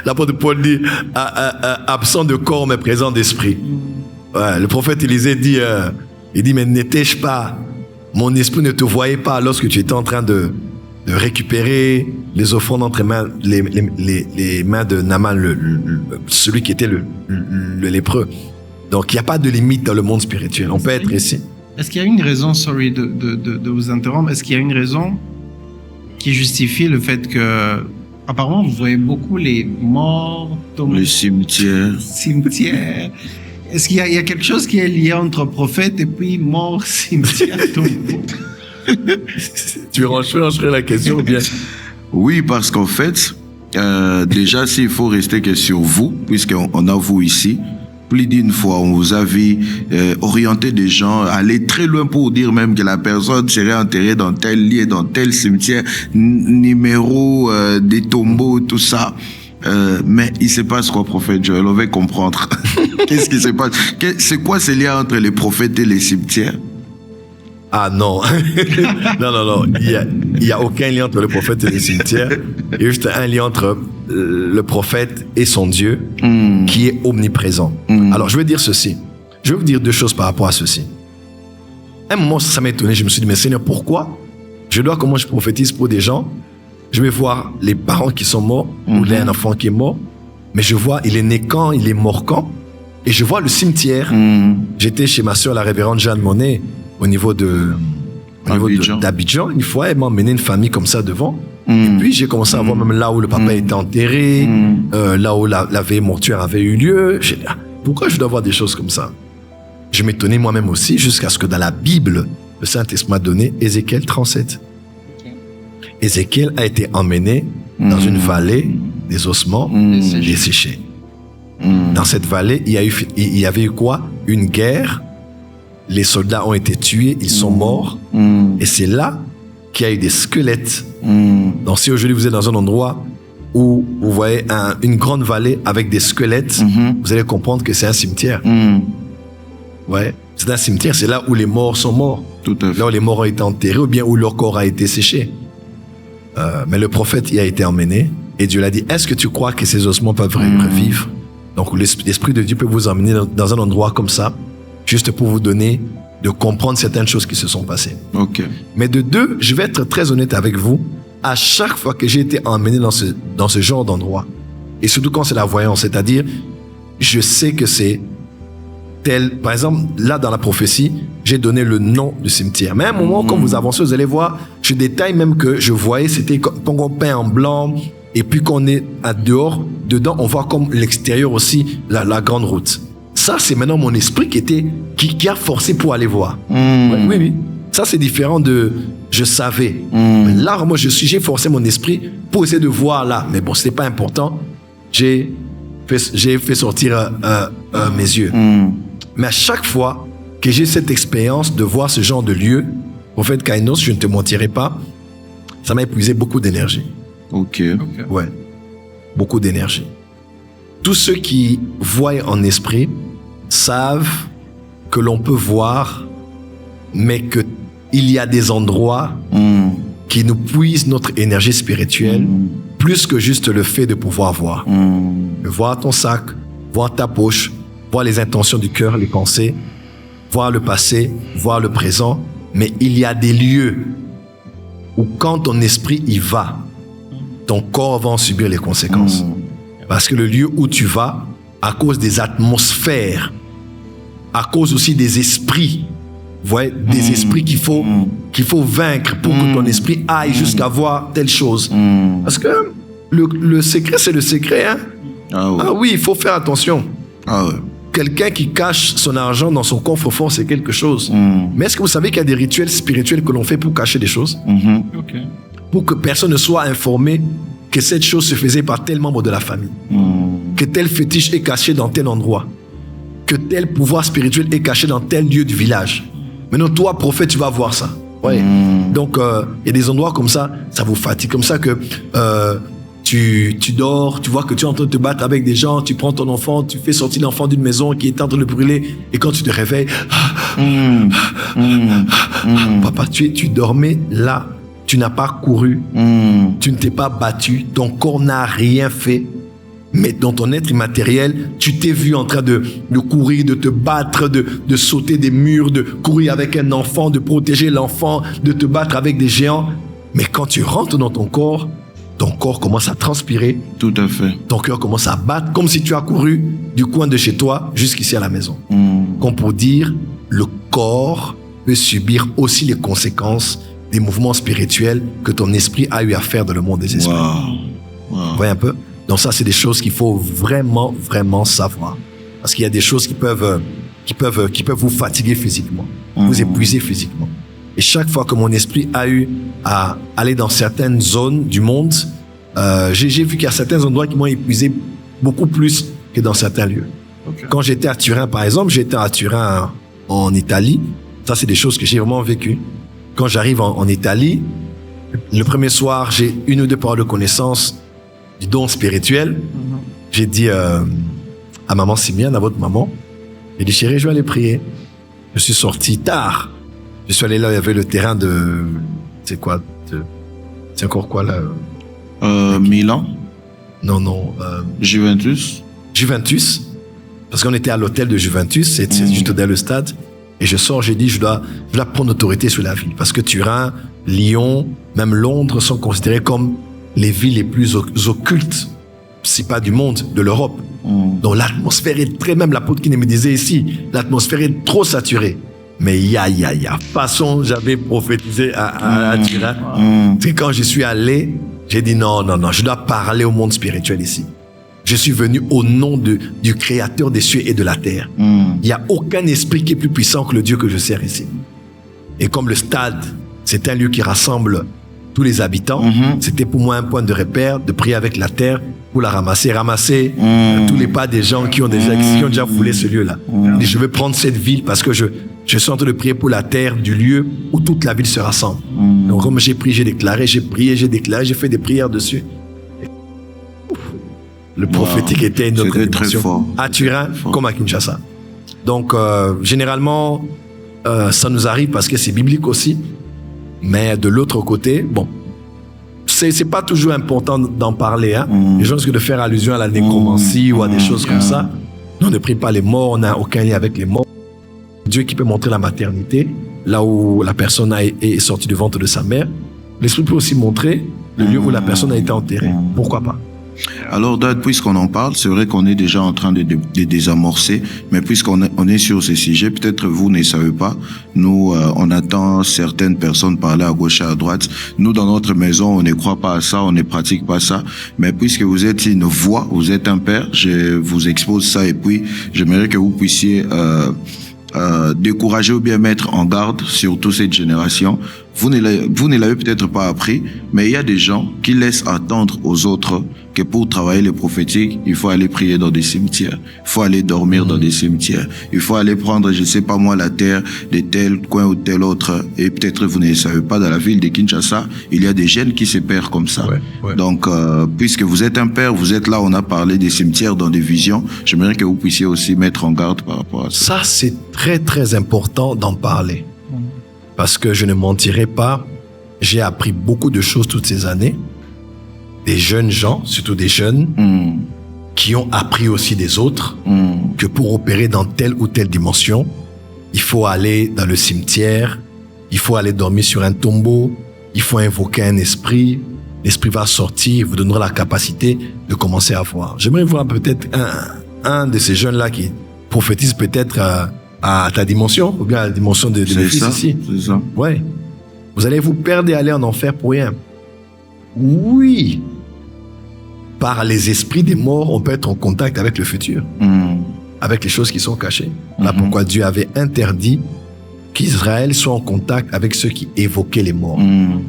L'apôtre Paul dit, absent de corps mais présent d'esprit. Ouais, le prophète Élisée dit, il dit, mais n'étais-je pas, mon esprit ne te voyait pas lorsque tu étais en train de récupérer les offrandes entre les mains de Naaman, celui qui était le lépreux. Donc il n'y a pas de limite dans le monde spirituel. On peut être ici. Est-ce qu'il y a une raison, sorry de vous interrompre, est-ce qu'il y a une raison qui justifie le fait que, apparemment, vous voyez beaucoup les morts, Le cimetière. cimetière. Est-ce qu'il y a quelque chose qui est lié entre prophète et puis mort, cimetière, tombeau? Tu rangerais la question ou bien? Oui, parce qu'en fait, déjà, s'il faut rester que sur vous, puisqu'on a vous ici, plus d'une fois, on vous a vu orienter des gens, aller très loin pour dire même que la personne serait enterrée dans tel lieu, dans tel cimetière, numéro des tombeaux, tout ça. Mais il se passe quoi, prophète Joël? On va comprendre. Qu'est-ce qui se passe? C'est quoi ce lien entre les prophètes et les cimetières? Ah non. non. Il y a aucun lien entre le prophète et le cimetière. Il y a juste un lien entre le prophète et son Dieu qui est omniprésent. Alors, je vais dire ceci. Je vais vous dire deux choses par rapport à ceci. Un moment, ça m'a étonné. Je me suis dit, mais Seigneur, pourquoi comment je prophétise pour des gens? Je vais voir les parents qui sont morts, ou il y a un enfant qui est mort, mais je vois, il est né quand, il est mort quand, et je vois le cimetière. J'étais chez ma soeur, la révérende Jeanne Monnet, au niveau d'Abidjan. Une fois, elle m'a emmené une famille comme ça devant. Et puis, j'ai commencé à voir même là où le papa était enterré, là où la veille mortuaire avait eu lieu. J'ai dit, pourquoi je dois voir des choses comme ça? Je m'étonnais moi-même aussi, jusqu'à ce que dans la Bible, le Saint-Esprit m'a donné Ézéchiel 37. Ézéchiel a été emmené dans une vallée des ossements desséchés. Dans cette vallée, il y avait eu quoi? Une guerre. Les soldats ont été tués, ils sont morts. Et c'est là qu'il y a eu des squelettes. Donc si aujourd'hui vous êtes dans un endroit où vous voyez une grande vallée avec des squelettes, vous allez comprendre que c'est un cimetière. Ouais. C'est un cimetière, c'est là où les morts sont morts. Tout à fait. Là où les morts ont été enterrés ou bien où leur corps a été séché. Mais le prophète y a été emmené et Dieu l'a dit, est-ce que tu crois que ces ossements peuvent revivre? Donc l'Esprit de Dieu peut vous emmener dans un endroit comme ça, juste pour vous donner de comprendre certaines choses qui se sont passées. Ok. Mais de deux, je vais être très honnête avec vous, à chaque fois que j'ai été emmené dans ce genre d'endroit, et surtout quand c'est la voyance, c'est-à-dire, je sais que c'est tel, par exemple, là dans la prophétie, j'ai donné le nom du cimetière. Mais à un moment, quand vous avancez, vous allez voir, je détaille même que je voyais, c'était quand on peint en blanc, et puis qu'on est à dehors, dedans, on voit comme l'extérieur aussi, la grande route. Ça, c'est maintenant mon esprit qui a forcé pour aller voir. Oui. Ça, c'est différent de je savais. Mais là, moi, j'ai forcé mon esprit pour essayer de voir là. Mais bon, c'était pas important. J'ai fait sortir mes yeux. Mais à chaque fois que j'ai cette expérience de voir ce genre de lieu, prophète Kainos, je ne te mentirai pas, ça m'a épuisé beaucoup d'énergie. Ok. Ouais, beaucoup d'énergie. Tous ceux qui voient en esprit savent que l'on peut voir, mais qu'il y a des endroits qui nous puisent notre énergie spirituelle plus que juste le fait de pouvoir voir. Voir ton sac, voir ta poche, voir les intentions du cœur, les pensées, voir le passé, voir le présent. Mais il y a des lieux où quand ton esprit y va, ton corps va en subir les conséquences. Parce que le lieu où tu vas, à cause des atmosphères, à cause aussi des esprits, vous voyez, des esprits qu'il faut vaincre pour que ton esprit aille jusqu'à voir telle chose. Parce que le secret, c'est le secret. Hein? Ah oui, il faut faire attention. Quelqu'un qui cache son argent dans son coffre-fort, c'est quelque chose. Mais est-ce que vous savez qu'il y a des rituels spirituels que l'on fait pour cacher des choses? Pour que personne ne soit informé que cette chose se faisait par tel membre de la famille. Que tel fétiche est caché dans tel endroit. Que tel pouvoir spirituel est caché dans tel lieu du village. Maintenant, toi, prophète, tu vas voir ça. Ouais. Donc, il y a des endroits comme ça vous fatigue. Comme ça que tu dors, tu vois que tu es en train de te battre avec des gens, tu prends ton enfant, tu fais sortir l'enfant d'une maison qui est en train de brûler, et quand tu te réveilles, papa, tu dormais là, tu n'as pas couru, tu ne t'es pas battu, ton corps n'a rien fait, mais dans ton être immatériel, tu t'es vu en train de courir, de te battre, de sauter des murs, de courir avec un enfant, de protéger l'enfant, de te battre avec des géants. Mais quand tu rentres dans ton corps commence à transpirer. Tout à fait. Ton cœur commence à battre comme si tu as couru du coin de chez toi jusqu'ici à la maison. Comme pour dire, le corps peut subir aussi les conséquences des mouvements spirituels que ton esprit a eu à faire dans le monde des esprits. Vous voyez un peu? Donc ça, c'est des choses qu'il faut vraiment, vraiment savoir. Parce qu'il y a des choses qui peuvent vous fatiguer physiquement, vous épuiser physiquement. Et chaque fois que mon esprit a eu à aller dans certaines zones du monde, j'ai vu qu'il y a certains endroits qui m'ont épuisé beaucoup plus que dans certains lieux. Quand j'étais à Turin, par exemple, j'étais à Turin en Italie. Ça, c'est des choses que j'ai vraiment vécues. Quand j'arrive en Italie, le premier soir, j'ai une ou deux paroles de connaissance du don spirituel. J'ai dit à maman Simiane, à votre maman, j'ai dit, chérie, je vais aller prier. Je suis sorti tard. Je suis allé là, il y avait le terrain de... C'est quoi? C'est encore quoi là? Milan? Non. Juventus? Juventus. Parce qu'on était à l'hôtel de Juventus, c'est juste derrière le stade. Et je sors, j'ai dit, je dois prendre autorité sur la ville. Parce que Turin, Lyon, même Londres sont considérés comme les villes les plus occultes, si pas du monde, de l'Europe. Donc l'atmosphère est très... Même l'apôtre qui me disait ici, l'atmosphère est trop saturée. Mais il y a façon, j'avais prophétisé à Turin. C'est quand je suis allé, j'ai dit non, je dois parler au monde spirituel ici. Je suis venu au nom du Créateur des cieux et de la terre. Il n'y a aucun esprit qui est plus puissant que le Dieu que je sers ici. Et comme le stade, c'est un lieu qui rassemble tous les habitants, c'était pour moi un point de repère, de prier avec la terre pour la ramasser tous les pas des gens qui ont déjà foulé ce lieu-là. Et je veux prendre cette ville parce que je suis en train de prier pour la terre du lieu où toute la ville se rassemble. Donc comme j'ai prié, j'ai déclaré, j'ai prié, j'ai déclaré, j'ai fait des prières dessus. Le prophétique était une autre dimension. À Turin, comme à Kinshasa. Donc, généralement, ça nous arrive parce que c'est biblique aussi. Mais de l'autre côté, bon, c'est pas toujours important d'en parler. Hein. Les gens risquent de faire allusion à la nécromancie ou à des choses comme ça. Nous, on ne prie pas les morts, on n'a aucun lien avec les morts. Dieu qui peut montrer la maternité, là où la personne est sortie du ventre de sa mère. L'Esprit peut aussi montrer le lieu où la personne a été enterrée. Pourquoi pas? Alors, Dad, puisqu'on en parle, c'est vrai qu'on est déjà en train de désamorcer, mais puisqu'on est sur ces sujets, peut-être vous ne savez pas, nous, on attend certaines personnes parler à gauche et à droite. Nous, dans notre maison, on ne croit pas à ça, on ne pratique pas ça, mais puisque vous êtes une voix, vous êtes un père, je vous expose ça et puis j'aimerais que vous puissiez décourager ou bien mettre en garde surtout cette génération. Vous ne l'avez peut-être pas appris, mais il y a des gens qui laissent attendre aux autres que pour travailler le prophétique, il faut aller prier dans des cimetières, il faut aller dormir dans des cimetières, il faut aller prendre, je sais pas moi, la terre de tel coin ou tel autre. Et peut-être vous ne le savez pas, dans la ville de Kinshasa, il y a des jeunes qui se perdent comme ça. Ouais. Donc, puisque vous êtes un père, vous êtes là, on a parlé des cimetières dans des visions, j'aimerais que vous puissiez aussi mettre en garde par rapport à ça. Ça, c'est très, très important d'en parler. Parce que je ne mentirai pas, j'ai appris beaucoup de choses toutes ces années. Des jeunes gens, surtout des jeunes, qui ont appris aussi des autres que pour opérer dans telle ou telle dimension, il faut aller dans le cimetière, il faut aller dormir sur un tombeau, il faut invoquer un esprit, l'esprit va sortir, vous donnera la capacité de commencer à voir. J'aimerais voir peut-être un de ces jeunes-là qui prophétise peut-être à ta dimension, ou bien à la dimension de mes fils ici. C'est ça. Ouais. Vous allez vous perdre et aller en enfer pour rien. Oui. Par les esprits des morts, on peut être en contact avec le futur. Avec les choses qui sont cachées. Là, pourquoi Dieu avait interdit qu'Israël soit en contact avec ceux qui évoquaient les morts.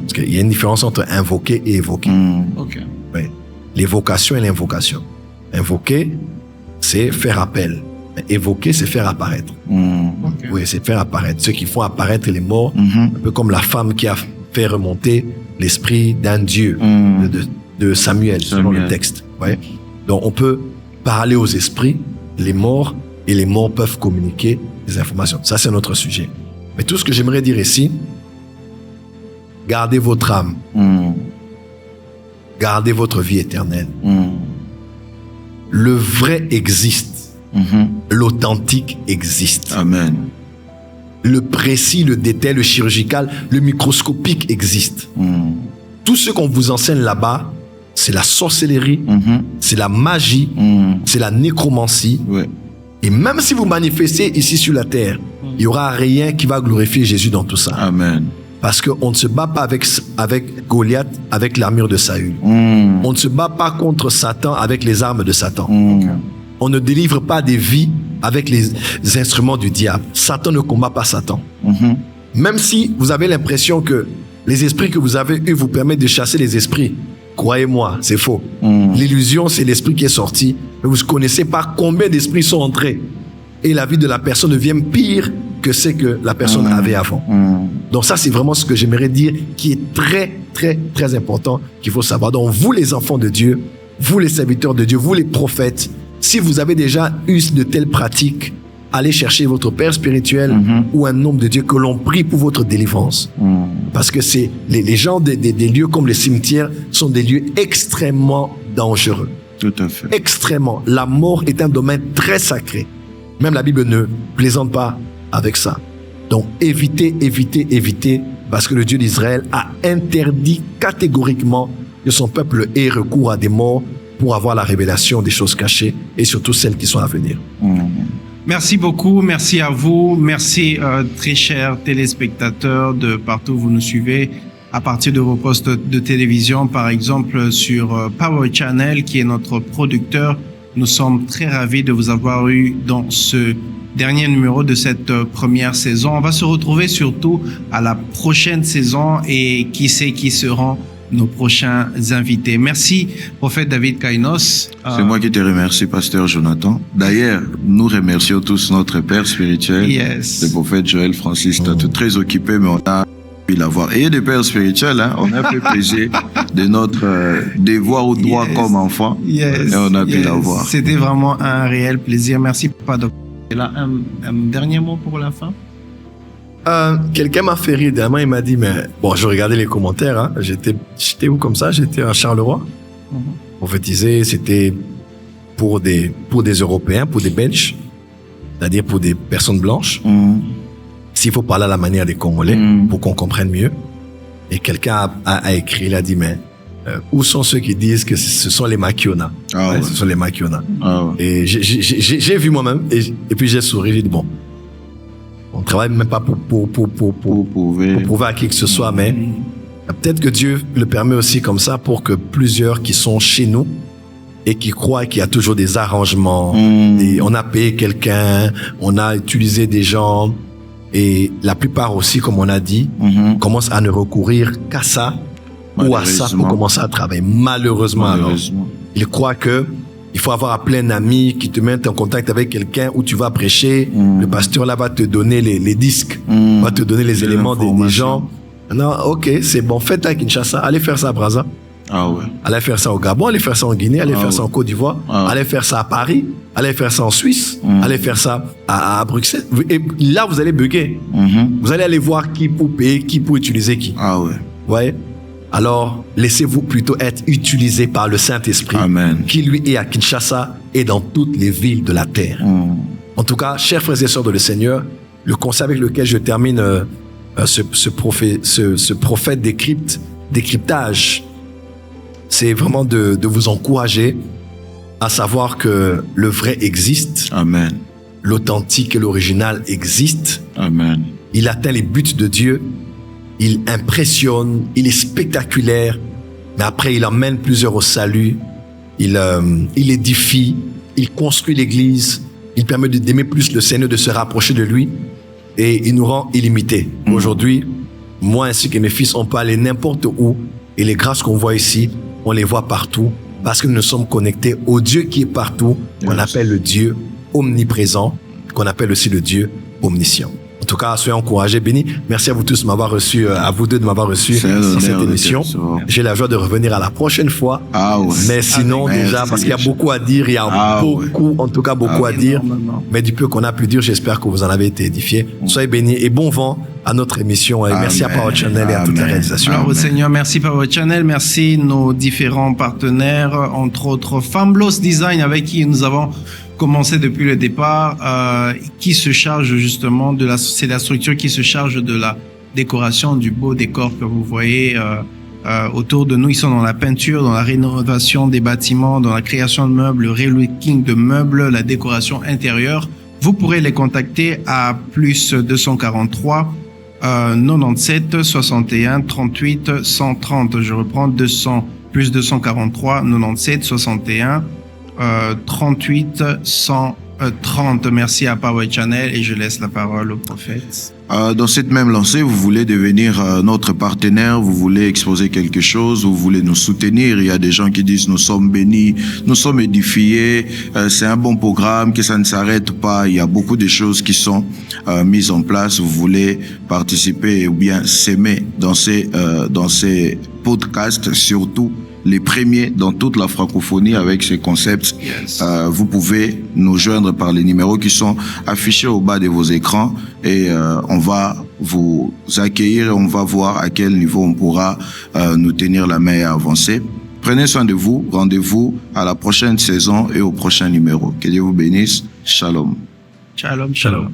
Parce qu'il y a une différence entre invoquer et évoquer. Ok. Ouais. L'évocation et l'invocation. Invoquer, c'est faire appel. Évoquer, c'est faire apparaître. Okay. Oui, c'est faire apparaître. Ceux qui font apparaître les morts, un peu comme la femme qui a fait remonter l'esprit d'un Dieu, de Samuel, selon le texte. Ouais. Donc, on peut parler aux esprits, les morts, et les morts peuvent communiquer des informations. Ça, c'est notre sujet. Mais tout ce que j'aimerais dire ici, gardez votre âme. Gardez votre vie éternelle. Le vrai existe. L'authentique existe. Amen. Le précis, le détail, le chirurgical, le microscopique existe. Tout ce qu'on vous enseigne là-bas, c'est la sorcellerie, c'est la magie, c'est la nécromancie. Ouais. Et même si vous manifestez ici sur la terre, il n'y aura rien qui va glorifier Jésus dans tout ça. Amen. Parce qu'on ne se bat pas avec Goliath, avec l'armure de Saül. On ne se bat pas contre Satan avec les armes de Satan. On ne délivre pas des vies avec les instruments du diable. Satan ne combat pas Satan. Même si vous avez l'impression que les esprits que vous avez eus vous permettent de chasser les esprits, croyez-moi, c'est faux. L'illusion, c'est l'esprit qui est sorti, mais vous ne connaissez pas combien d'esprits sont entrés. Et la vie de la personne devient pire que ce que la personne avait avant. Donc ça, c'est vraiment ce que j'aimerais dire, qui est très, très, très important, qu'il faut savoir. Donc vous, les enfants de Dieu, vous, les serviteurs de Dieu, vous, les prophètes, si vous avez déjà eu de telles pratiques, allez chercher votre père spirituel ou un homme de Dieu que l'on prie pour votre délivrance. Parce que c'est les gens des lieux comme les cimetières sont des lieux extrêmement dangereux. Tout à fait. Extrêmement. La mort est un domaine très sacré. Même la Bible ne plaisante pas avec ça. Donc évitez, évitez, évitez, parce que le Dieu d'Israël a interdit catégoriquement que son peuple ait recours à des morts pour avoir la révélation des choses cachées et surtout celles qui sont à venir. Merci beaucoup, merci à vous, merci très chers téléspectateurs de partout où vous nous suivez à partir de vos postes de télévision, par exemple sur Power Channel qui est notre producteur. Nous sommes très ravis de vous avoir eu dans ce dernier numéro de cette première saison. On va se retrouver surtout à la prochaine saison et qui sait qui seront nos prochains invités. Merci, prophète David Kainos. C'est moi qui te remercie, pasteur Jonathan. D'ailleurs, nous remercions tous notre père spirituel, le prophète Joël Francis. Très occupé, mais on a pu l'avoir. Et des pères spirituels, hein, on a fait plaisir de notre devoir ou droit comme enfant. Et on a pu l'avoir. C'était vraiment un réel plaisir. Merci, Papa Docteur. Et là, un dernier mot pour la fin. Quelqu'un m'a fait rire dernièrement, il m'a dit, mais bon, je regardais les commentaires, hein, j'étais où comme ça? J'étais à Charleroi. Prophétiser, c'était pour des Européens, pour des Belges, c'est-à-dire pour des personnes blanches. S'il faut parler à la manière des Congolais, pour qu'on comprenne mieux. Et quelqu'un a écrit, il a dit, mais où sont ceux qui disent que ce sont les Makiona? Ce sont les Makiona. Et j'ai vu moi-même, et puis j'ai souri, j'ai dit, bon, on travaille même pas pour prouver à qui que ce soit, mais peut-être que Dieu le permet aussi comme ça pour que plusieurs qui sont chez nous et qui croient qu'il y a toujours des arrangements, on a payé quelqu'un, on a utilisé des gens, et la plupart aussi, comme on a dit, commencent à ne recourir qu'à ça ou à ça pour commencer à travailler. Malheureusement. Alors, ils croient que il faut avoir appelé un ami qui te mette en contact avec quelqu'un où tu vas prêcher. Le pasteur là va te donner les disques, va te donner les éléments des gens. Non, ok, c'est bon, faites à Kinshasa, allez faire ça à Brazza. Allez faire ça au Gabon, allez faire ça en Guinée, allez faire ça en Côte d'Ivoire, allez faire ça à Paris, allez faire ça en Suisse, allez faire ça à Bruxelles. Et là, vous allez bugger. Vous allez aller voir qui pour payer, qui pour utiliser qui. Vous voyez? Alors, laissez-vous plutôt être utilisé par le Saint-Esprit, qui lui est à Kinshasa et dans toutes les villes de la terre. En tout cas, chers frères et sœurs de le Seigneur, le conseil avec lequel je termine ce prophète décryptage, c'est vraiment de vous encourager à savoir que le vrai existe. L'authentique et l'original existe. Il atteint les buts de Dieu. Il impressionne, il est spectaculaire, mais après il emmène plusieurs au salut, il édifie, il construit l'église, il permet d'aimer plus le Seigneur, de se rapprocher de lui, et il nous rend illimités. Aujourd'hui, moi ainsi que mes fils, on peut aller n'importe où, et les grâces qu'on voit ici, on les voit partout, parce que nous sommes connectés au Dieu qui est partout, qu'on appelle le Dieu omniprésent, qu'on appelle aussi le Dieu omniscient. En tout cas, soyez encouragés, bénis. Merci à vous tous de m'avoir reçu, à vous deux de m'avoir reçu dans cette émission. J'ai la joie de revenir à la prochaine fois. Mais sinon, déjà, parce qu'il y a beaucoup à dire, il y a beaucoup à dire. Mais du peu qu'on a pu dire, j'espère que vous en avez été édifiés. Soyez bénis et bon vent à notre émission. Et merci à Power Channel et à toute la réalisation. Alors, au Seigneur, merci Power Channel, merci nos différents partenaires, entre autres Famblos Design, avec qui nous avons commencé depuis le départ, qui se charge justement c'est la structure qui se charge de la décoration du beau décor que vous voyez autour de nous. Ils sont dans la peinture, dans la rénovation des bâtiments, dans la création de meubles, le relooking de meubles, la décoration intérieure. Vous pourrez les contacter à plus 243 97 61 38 130. Je reprends plus 243 97 61 38 130. Merci à Power Channel et je laisse la parole au prophète. Dans cette même lancée, vous voulez devenir notre partenaire, vous voulez exposer quelque chose, vous voulez nous soutenir. Il y a des gens qui disent nous sommes bénis, nous sommes édifiés, c'est un bon programme, que ça ne s'arrête pas. Il y a beaucoup de choses qui sont mises en place. Vous voulez participer ou bien s'aimer dans ces podcasts, surtout les premiers dans toute la francophonie avec ces concepts. Vous pouvez nous joindre par les numéros qui sont affichés au bas de vos écrans et on va vous accueillir, on va voir à quel niveau on pourra nous tenir la main et avancer. Prenez soin de vous, rendez-vous à la prochaine saison et au prochain numéro. Que Dieu vous bénisse. Shalom. Shalom, shalom.